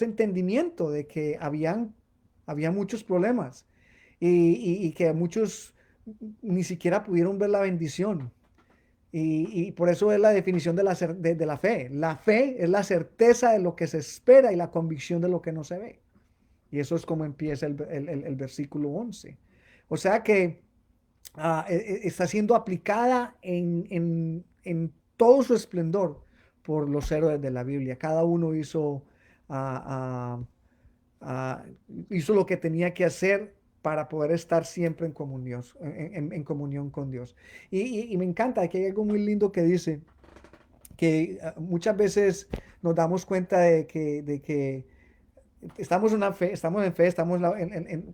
entendimiento de que había muchos problemas y que muchos ni siquiera pudieron ver la bendición. Y por eso es la definición de la fe. La fe es la certeza de lo que se espera y la convicción de lo que no se ve. Y eso es como empieza el versículo 11. O sea que está siendo aplicada en todo su esplendor por los héroes de la Biblia. Cada uno ah, ah, hizo lo que tenía que hacer para poder estar siempre en comunión, en comunión con Dios. Y me encanta que hay algo muy lindo que dice que muchas veces nos damos cuenta de que estamos en fe, estamos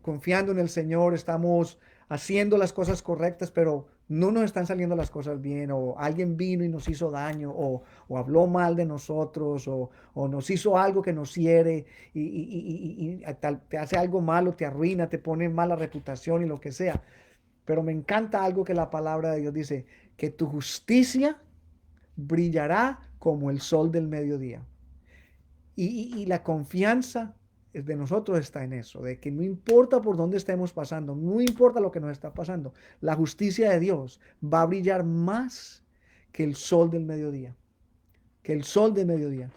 confiando en el Señor, estamos haciendo las cosas correctas, pero no nos están saliendo las cosas bien, o alguien vino y nos hizo daño, o habló mal de nosotros, o nos hizo algo que nos hiere, te hace algo malo, te arruina, te pone mala reputación y lo que sea. Pero me encanta algo que la palabra de Dios dice, que tu justicia brillará como el sol del mediodía. Y la confianza de nosotros está en eso, de que no importa por dónde estemos pasando, no importa lo que nos está pasando, la justicia de Dios va a brillar más que el sol del mediodía, que el sol del mediodía.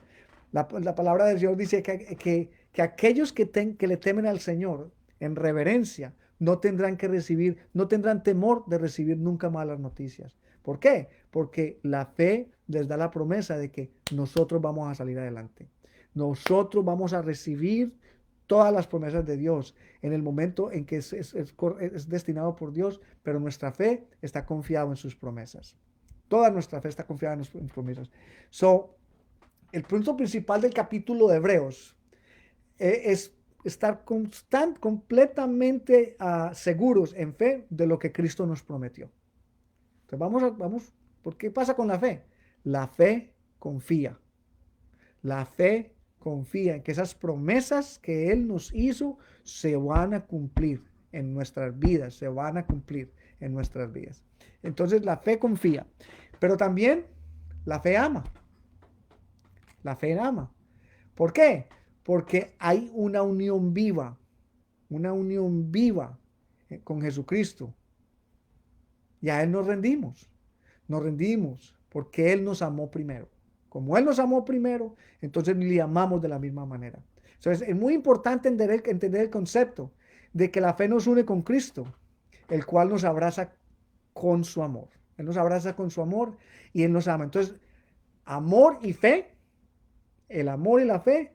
La palabra del Señor dice que aquellos que le temen al Señor en reverencia no tendrán no tendrán temor de recibir nunca malas noticias. ¿Por qué? Porque la fe les da la promesa de que nosotros vamos a salir adelante. Nosotros vamos a recibir todas las promesas de Dios en el momento en que es destinado por Dios, pero nuestra fe está confiada en sus promesas. Toda nuestra fe está confiada en sus promesas. El punto principal del capítulo de Hebreos es estar completamente seguros en fe de lo que Cristo nos prometió. Entonces vamos, ¿por qué pasa con la fe? La fe confía. La fe confía en que esas promesas que Él nos hizo se van a cumplir en nuestras vidas, se van a cumplir en nuestras vidas. Entonces la fe confía, pero también la fe ama. La fe ama. ¿Por qué? Porque hay una unión viva con Jesucristo. Y a Él nos rendimos porque Él nos amó primero. Como Él nos amó primero, entonces le amamos de la misma manera. Entonces es muy importante entender el concepto de que la fe nos une con Cristo, el cual nos abraza con su amor. Él nos abraza con su amor y Él nos ama. Entonces, amor y fe el amor y la fe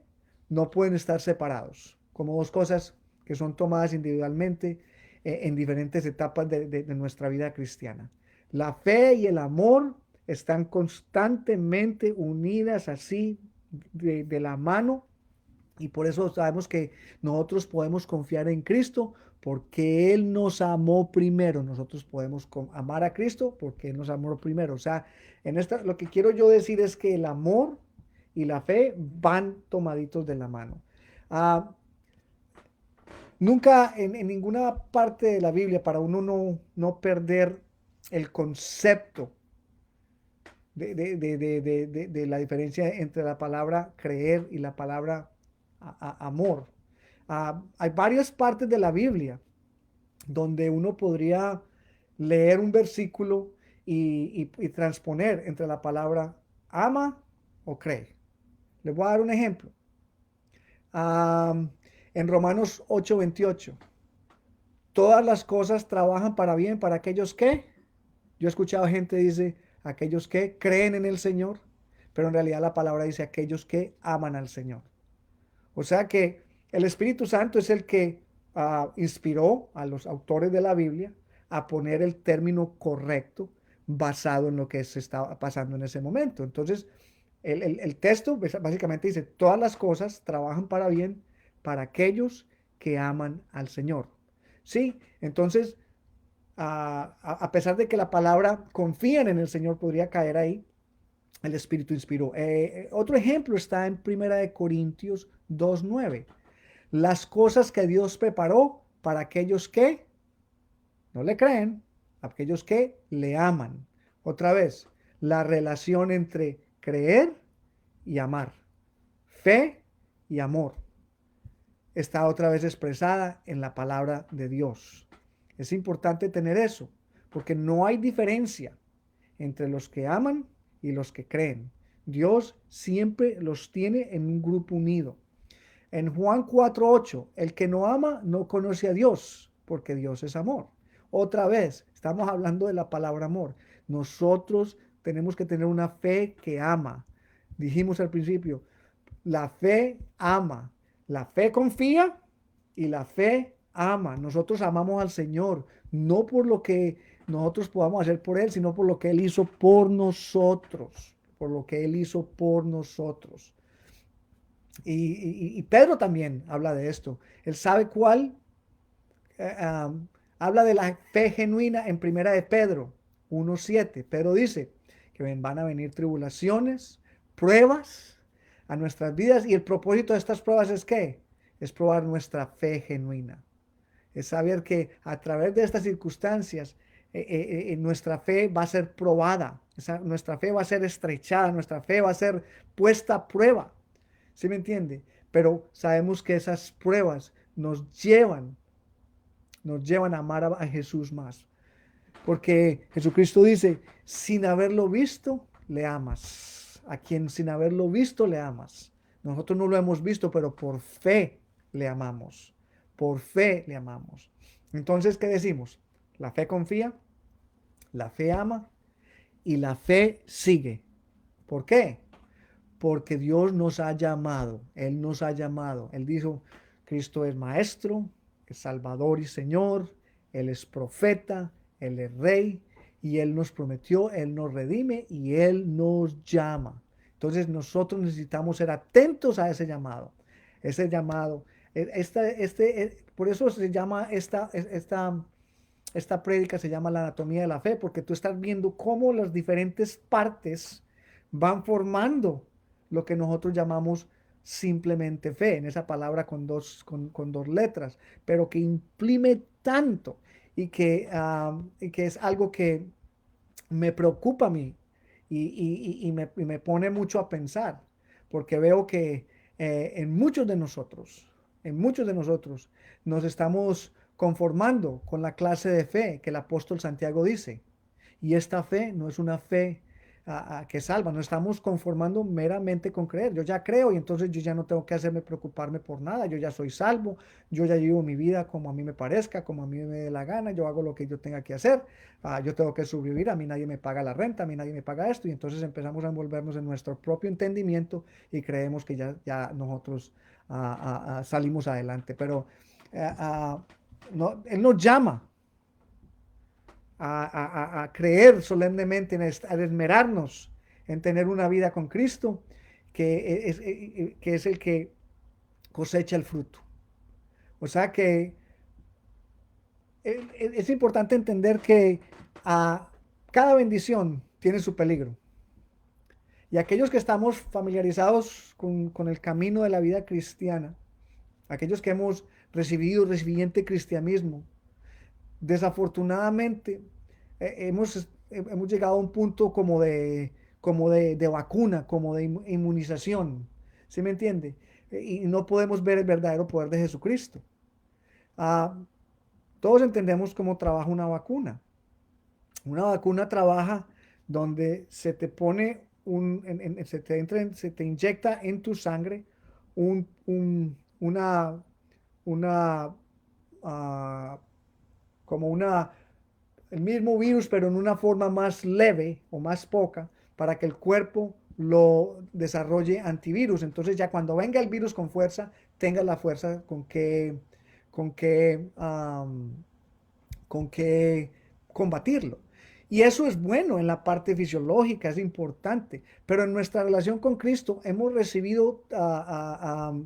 no pueden estar separados, como dos cosas que son tomadas individualmente en diferentes etapas de nuestra vida cristiana. La fe y el amor están constantemente unidas así de la mano, y por eso sabemos que nosotros podemos confiar en Cristo porque Él nos amó primero. Nosotros podemos amar a Cristo porque Él nos amó primero. O sea, lo que quiero yo decir es que el amor y la fe van tomaditos de la mano. Ah, nunca en ninguna parte de la Biblia, para uno no perder el concepto de la diferencia entre la palabra creer y la palabra amor. Hay varias partes de la Biblia donde uno podría leer un versículo y transponer entre la palabra ama o cree. Les voy a dar un ejemplo. En Romanos 8:28, todas las cosas trabajan para bien para aquellos que, yo he escuchado gente dice, aquellos que creen en el Señor, pero en realidad la palabra dice aquellos que aman al Señor. O sea que el Espíritu Santo es el que inspiró a los autores de la Biblia a poner el término correcto basado en lo que se estaba pasando en ese momento. Entonces, el texto básicamente dice, todas las cosas trabajan para bien para aquellos que aman al Señor. Sí, entonces, a pesar de que la palabra confían en el Señor podría caer ahí, el Espíritu inspiró. Otro ejemplo está en 1 Corintios 2:9. Las cosas que Dios preparó para aquellos que no le creen, aquellos que le aman. Otra vez, la relación entre creer y amar, fe y amor, está otra vez expresada en la palabra de Dios. Es importante tener eso, porque no hay diferencia entre los que aman y los que creen. Dios siempre los tiene en un grupo unido. En Juan 4:8, el que no ama no conoce a Dios, porque Dios es amor. Otra vez, estamos hablando de la palabra amor. Nosotros tenemos que tener una fe que ama. Dijimos al principio, la fe ama, la fe confía y la fe ama. Nosotros amamos al Señor, no por lo que nosotros podamos hacer por Él, sino por lo que Él hizo por nosotros, por lo que Él hizo por nosotros. Y Pedro también habla de esto. Él sabe cuál. Habla de la fe genuina en 1 Pedro 1:7. Pedro dice que van a venir tribulaciones, pruebas a nuestras vidas, y el propósito de estas pruebas es ¿qué? Es probar nuestra fe genuina. Es saber que a través de estas circunstancias nuestra fe va a ser probada, nuestra fe va a ser estrechada, nuestra fe va a ser puesta a prueba. ¿Sí me entiende? Pero sabemos que esas pruebas nos llevan a amar a Jesús más. Porque Jesucristo dice, sin haberlo visto, le amas. A quien sin haberlo visto, le amas. Nosotros no lo hemos visto, pero por fe le amamos. Por fe le amamos. Entonces, ¿qué decimos? La fe confía, la fe ama y la fe sigue. ¿Por qué? Porque Dios nos ha llamado. Él nos ha llamado. Él dijo, Cristo es Maestro, es Salvador y Señor. Él es profeta, Él es Rey. Y Él nos prometió, Él nos redime y Él nos llama. Entonces nosotros necesitamos ser atentos a ese llamado. Ese llamado. Por eso se llama esta prédica se llama la anatomía de la fe, porque tú estás viendo cómo las diferentes partes van formando lo que nosotros llamamos simplemente fe, en esa palabra con dos letras, pero que imprime tanto y que es algo que me preocupa a mí y me pone mucho a pensar, porque veo que en muchos de nosotros nos estamos conformando con la clase de fe que el apóstol Santiago dice. Y esta fe no es una fe que salva. No estamos conformando meramente con creer. Yo ya creo y entonces yo ya no tengo que preocuparme por nada. Yo ya soy salvo. Yo ya vivo mi vida como a mí me parezca, como a mí me dé la gana. Yo hago lo que yo tenga que hacer. Yo tengo que sobrevivir. A mí nadie me paga la renta. A mí nadie me paga esto. Y entonces empezamos a envolvernos en nuestro propio entendimiento y creemos que ya nosotros salimos adelante. Pero no, Él nos llama a creer solemnemente, a esmerarnos en tener una vida con Cristo, que es el que cosecha el fruto. O sea que es importante entender que cada bendición tiene su peligro. Y aquellos que estamos familiarizados con el camino de la vida cristiana, aquellos que hemos recibiente cristianismo, desafortunadamente hemos llegado a un punto como de vacuna, como de inmunización, ¿sí me entiende? Y no podemos ver el verdadero poder de Jesucristo. Ah, todos entendemos cómo trabaja una vacuna. Una vacuna trabaja donde se te pone se te inyecta en tu sangre un, un- una, ah, como el mismo virus, pero en una forma más leve o más poca, para que el cuerpo lo desarrolle antivirus. Entonces ya cuando venga el virus con fuerza, tenga la fuerza con que, con que combatirlo. Y eso es bueno en la parte fisiológica, es importante. Pero en nuestra relación con Cristo hemos recibido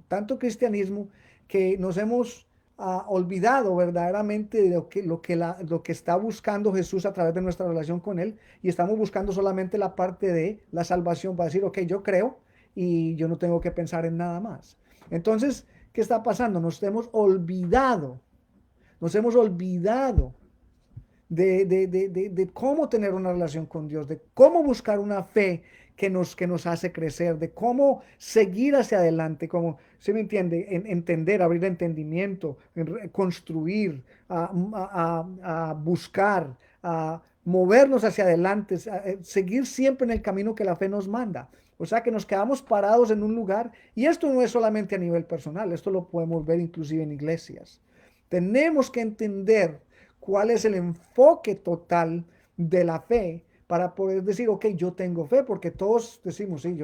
tanto cristianismo que nos hemos olvidado verdaderamente de lo que está buscando Jesús a través de nuestra relación con Él. Y estamos buscando solamente la parte de la salvación para decir, ok, yo creo y yo no tengo que pensar en nada más. Entonces, ¿qué está pasando? Nos hemos olvidado de cómo tener una relación con Dios, de cómo buscar una fe que nos hace crecer, de cómo seguir hacia adelante, como, ¿se me entiende? Entender, abrir entendimiento, construir, buscar, movernos hacia adelante, seguir siempre en el camino que la fe nos manda. O sea que nos quedamos parados en un lugar y esto no es solamente a nivel personal, esto lo podemos ver inclusive en iglesias. Tenemos que entender cuál es el enfoque total de la fe para poder decir, ok, yo tengo fe, porque todos decimos, sí,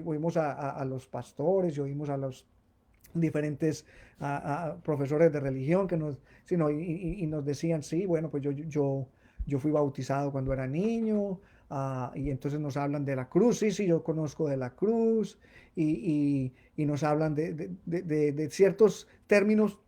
oímos a los pastores, oímos a los diferentes profesores de religión que y nos decían, sí, bueno, pues yo fui bautizado cuando era niño, y entonces nos hablan de la cruz, sí, sí, yo conozco de la cruz, y nos hablan de ciertos términos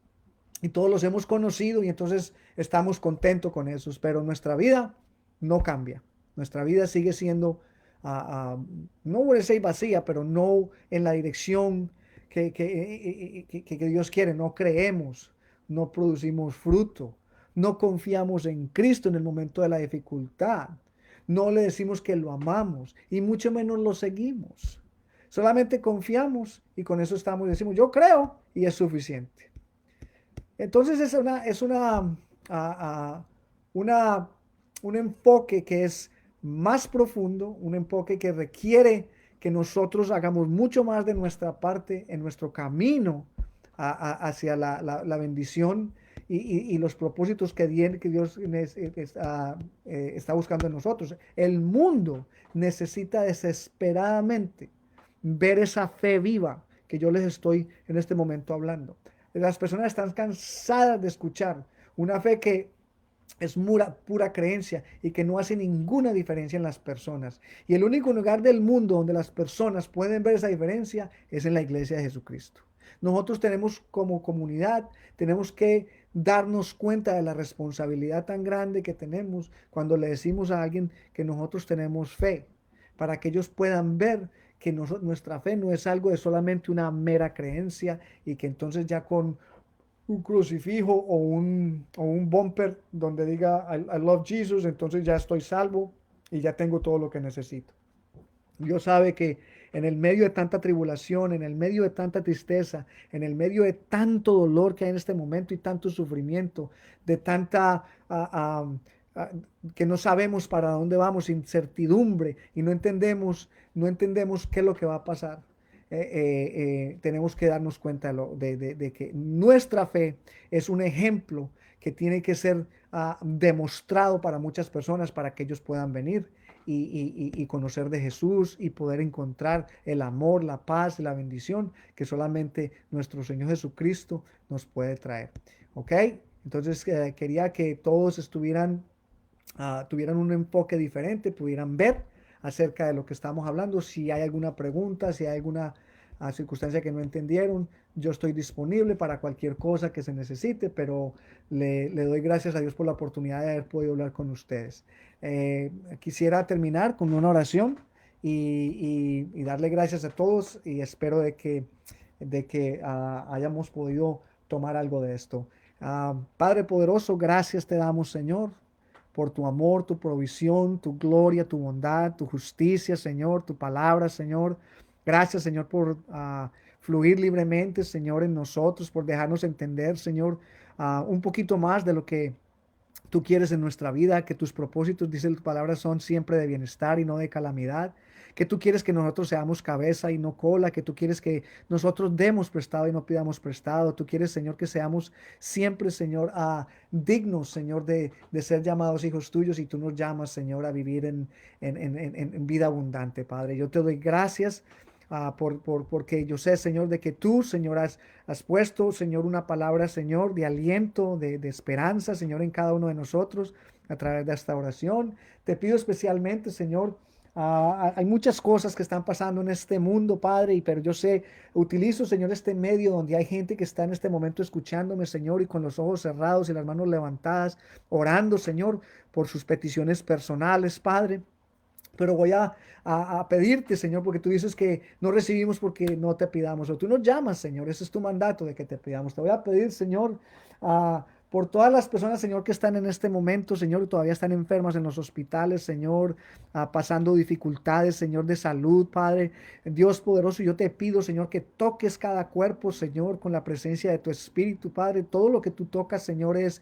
y todos los hemos conocido y entonces estamos contentos con esos, pero nuestra vida no cambia. Nuestra vida sigue siendo, no voy a decir vacía, pero no en la dirección que Dios quiere. No creemos, no producimos fruto, no confiamos en Cristo en el momento de la dificultad, no le decimos que lo amamos y mucho menos lo seguimos. Solamente confiamos y con eso decimos, yo creo y es suficiente. Entonces una, un enfoque que es más profundo, un enfoque que requiere que nosotros hagamos mucho más de nuestra parte en nuestro camino hacia la bendición y los propósitos que Dios está buscando en nosotros. El mundo necesita desesperadamente ver esa fe viva que yo les estoy en este momento hablando. Las personas están cansadas de escuchar una fe que es pura creencia y que no hace ninguna diferencia en las personas. Y el único lugar del mundo donde las personas pueden ver esa diferencia es en la iglesia de Jesucristo. Nosotros tenemos como comunidad, tenemos que darnos cuenta de la responsabilidad tan grande que tenemos cuando le decimos a alguien que nosotros tenemos fe, para que ellos puedan ver que nuestra fe no es algo de solamente una mera creencia y que entonces ya con un crucifijo o un bumper donde diga I love Jesus, entonces ya estoy salvo y ya tengo todo lo que necesito. Dios sabe que en el medio de tanta tribulación, en el medio de tanta tristeza, en el medio de tanto dolor que hay en este momento y tanto sufrimiento, de tanta que no sabemos para dónde vamos, incertidumbre, y no entendemos qué es lo que va a pasar. Tenemos que darnos cuenta de que nuestra fe es un ejemplo que tiene que ser demostrado para muchas personas para que ellos puedan venir y conocer de Jesús y poder encontrar el amor, la paz, la bendición que solamente nuestro Señor Jesucristo nos puede traer. ¿Ok? Entonces quería que todos tuvieran un enfoque diferente, pudieran ver acerca de lo que estamos hablando. Si hay alguna pregunta, si hay alguna circunstancia que no entendieron, yo estoy disponible para cualquier cosa que se necesite, pero le doy gracias a Dios por la oportunidad de haber podido hablar con ustedes. Quisiera terminar con una oración y darle gracias a todos y espero de que hayamos podido tomar algo de esto. Padre poderoso, gracias te damos, Señor, por tu amor, tu provisión, tu gloria, tu bondad, tu justicia, Señor, tu palabra, Señor. Gracias, Señor, por fluir libremente, Señor, en nosotros, por dejarnos entender, Señor, un poquito más de lo que tú quieres en nuestra vida, que tus propósitos, dice tu palabra, son siempre de bienestar y no de calamidad, que tú quieres que nosotros seamos cabeza y no cola, que tú quieres que nosotros demos prestado y no pidamos prestado, tú quieres, Señor, que seamos siempre, Señor, dignos, Señor, de ser llamados hijos tuyos y tú nos llamas, Señor, a vivir en vida abundante, Padre. Yo te doy gracias. Porque yo sé, Señor, de que tú, Señor, has puesto, Señor, una palabra, Señor, de aliento, de esperanza, Señor, en cada uno de nosotros a través de esta oración. Te pido especialmente, Señor, hay muchas cosas que están pasando en este mundo, Padre, pero yo sé, utilizo, Señor, este medio donde hay gente que está en este momento escuchándome, Señor, y con los ojos cerrados y las manos levantadas, orando, Señor, por sus peticiones personales, Padre. Pero voy a pedirte, Señor, porque tú dices que no recibimos porque no te pidamos, o tú nos llamas, Señor, ese es tu mandato de que te pidamos. Te voy a pedir, Señor, por todas las personas, Señor, que están en este momento, Señor, y todavía están enfermas en los hospitales, Señor, pasando dificultades, Señor, de salud, Padre, Dios poderoso, yo te pido, Señor, que toques cada cuerpo, Señor, con la presencia de tu Espíritu, Padre. Todo lo que tú tocas, Señor, es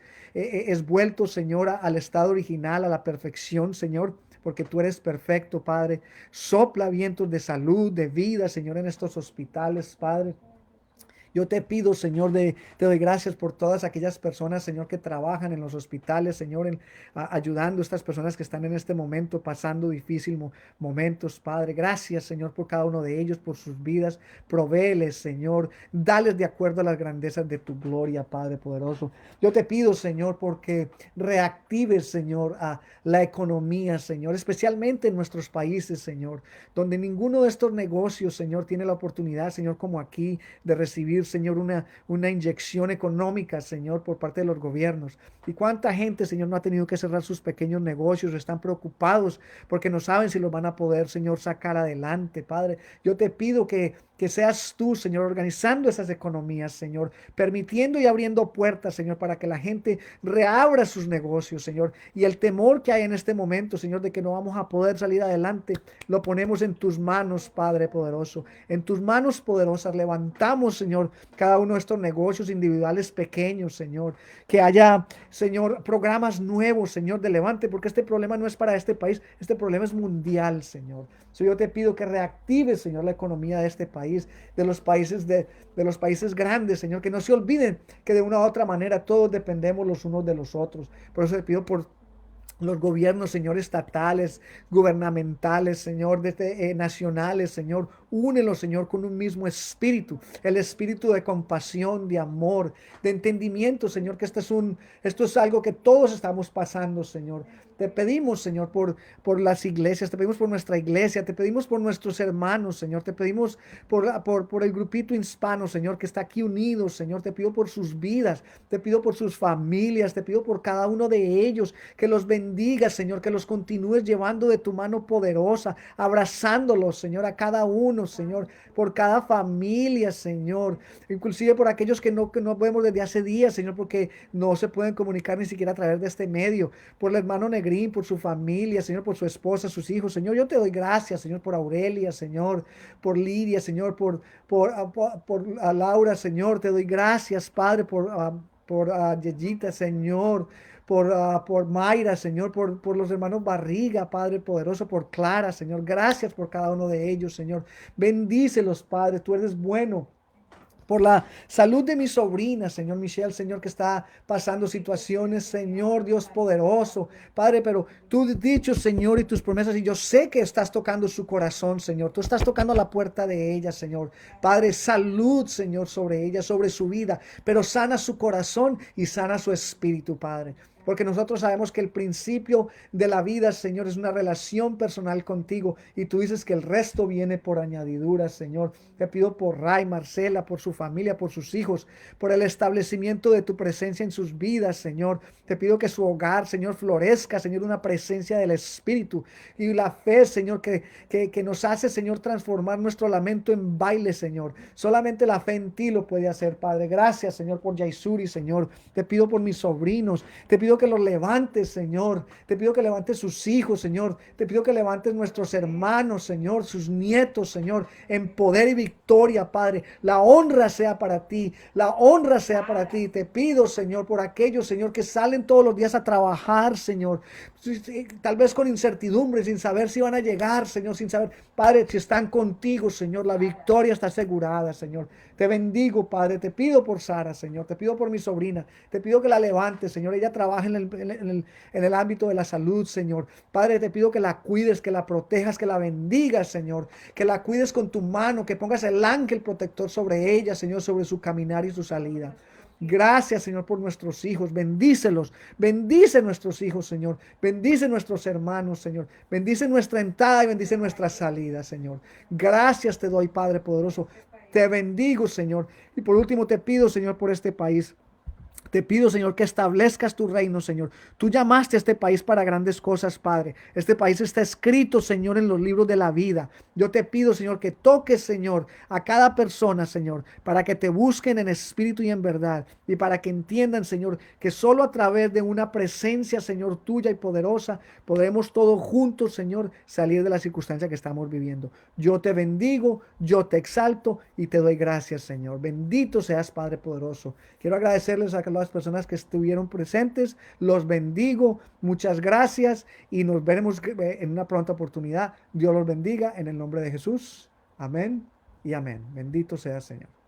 vuelto, Señor, al estado original, a la perfección, Señor, porque tú eres perfecto, Padre. Sopla vientos de salud, de vida, Señor, en estos hospitales, Padre. Yo te pido, Señor, te doy gracias por todas aquellas personas, Señor, que trabajan en los hospitales, Señor, ayudando a estas personas que están en este momento pasando difíciles momentos, Padre. Gracias, Señor, por cada uno de ellos, por sus vidas. Provéeles, Señor. Dales de acuerdo a las grandezas de tu gloria, Padre poderoso. Yo te pido, Señor, porque reactives, Señor, a la economía, Señor, especialmente en nuestros países, Señor, donde ninguno de estos negocios, Señor, tiene la oportunidad, Señor, como aquí, de recibir, Señor, una inyección económica, Señor, por parte de los gobiernos. Y cuánta gente, Señor, no ha tenido que cerrar sus pequeños negocios, están preocupados porque no saben si los van a poder, Señor, sacar adelante, Padre. Yo te pido que seas tú, Señor, organizando esas economías, Señor, permitiendo y abriendo puertas, Señor, para que la gente reabra sus negocios, Señor. Y el temor que hay en este momento, Señor, de que no vamos a poder salir adelante, lo ponemos en tus manos, Padre poderoso. En tus manos poderosas levantamos, Señor, cada uno de estos negocios individuales pequeños, Señor. Que haya, Señor, programas nuevos, Señor, de levante, porque este problema no es para este país, este problema es mundial, Señor. Yo te pido que reactives, Señor, la economía de este país, de los países grandes, Señor, que no se olviden que de una u otra manera todos dependemos los unos de los otros. Por eso te pido por los gobiernos, Señor, estatales, gubernamentales, Señor, nacionales, Señor, únelos, Señor, con un mismo espíritu, el espíritu de compasión, de amor, de entendimiento, Señor, que esto es algo que todos estamos pasando, Señor. Te pedimos, Señor, por las iglesias, te pedimos por nuestra iglesia, te pedimos por nuestros hermanos, Señor, te pedimos por el grupito hispano, Señor, que está aquí unido, Señor, te pido por sus vidas, te pido por sus familias, te pido por cada uno de ellos, que los bendigas, Señor, que los continúes llevando de tu mano poderosa, abrazándolos, Señor, a cada uno, Señor, por cada familia, Señor, inclusive por aquellos que no vemos desde hace días, Señor, porque no se pueden comunicar ni siquiera a través de este medio, por el hermano Negrín, por su familia, Señor, por su esposa, sus hijos, Señor, yo te doy gracias, Señor, por Aurelia, Señor, por Lidia, Señor, por Laura, Señor, te doy gracias, Padre, por Yeyita, Señor, por Mayra, Señor, por los hermanos Barriga, Padre poderoso, por Clara, Señor. Gracias por cada uno de ellos, Señor. Bendícelos, Padre, tú eres bueno. Por la salud de mi sobrina, Señor Michelle, Señor, que está pasando situaciones, Señor Dios poderoso, Padre, pero tú dicho, Señor, y tus promesas, y yo sé que estás tocando su corazón, Señor, tú estás tocando la puerta de ella, Señor, Padre, salud, Señor, sobre ella, sobre su vida, pero sana su corazón y sana su espíritu, Padre. Porque nosotros sabemos que el principio de la vida, Señor, es una relación personal contigo. Y tú dices que el resto viene por añadidura, Señor. Te pido por Ray, Marcela, por su familia, por sus hijos, por el establecimiento de tu presencia en sus vidas, Señor. Te pido que su hogar, Señor, florezca, Señor, una presencia del Espíritu. Y la fe, Señor, que nos hace, Señor, transformar nuestro lamento en baile, Señor. Solamente la fe en ti lo puede hacer, Padre. Gracias, Señor, por Yaisuri, Señor. Te pido por mis sobrinos. Te pido que los levantes, Señor. Te pido que levantes sus hijos, Señor. Te pido que levantes nuestros hermanos, Señor, sus nietos, Señor, en poder y victoria, Padre. La honra sea para ti. La honra sea para ti. Te pido, Señor, por aquellos, Señor, que salen todos los días a trabajar, Señor. Tal vez con incertidumbre, sin saber si van a llegar, Señor, sin saber. Padre, si están contigo, Señor, la victoria está asegurada, Señor. Te bendigo, Padre. Te pido por Sara, Señor. Te pido por mi sobrina. Te pido que la levantes, Señor. Ella trabaja en el ámbito de la salud, Señor. Padre, te pido que la cuides, que la protejas, que la bendigas, Señor. Que la cuides con tu mano, que pongas el ángel protector sobre ella, Señor, sobre su caminar y su salida. Gracias, Señor, por nuestros hijos. Bendícelos. Bendice nuestros hijos, Señor. Bendice nuestros hermanos, Señor. Bendice nuestra entrada y bendice nuestra salida, Señor. Gracias te doy, Padre poderoso. Te bendigo, Señor. Y por último te pido, Señor, por este país. Te pido, Señor, que establezcas tu reino, Señor. Tú llamaste a este país para grandes cosas, Padre. Este país está escrito, Señor, en los libros de la vida. Yo te pido, Señor, que toques, Señor, a cada persona, Señor, para que te busquen en espíritu y en verdad. Y para que entiendan, Señor, que solo a través de una presencia, Señor, tuya y poderosa, podremos todos juntos, Señor, salir de la circunstancia que estamos viviendo. Yo te bendigo, yo te exalto y te doy gracias, Señor. Bendito seas, Padre poderoso. Quiero agradecerles a las personas que estuvieron presentes. Los bendigo. Muchas gracias y nos veremos en una pronta oportunidad. Dios los bendiga en el nombre de Jesús. Amén y amén. Bendito sea el Señor.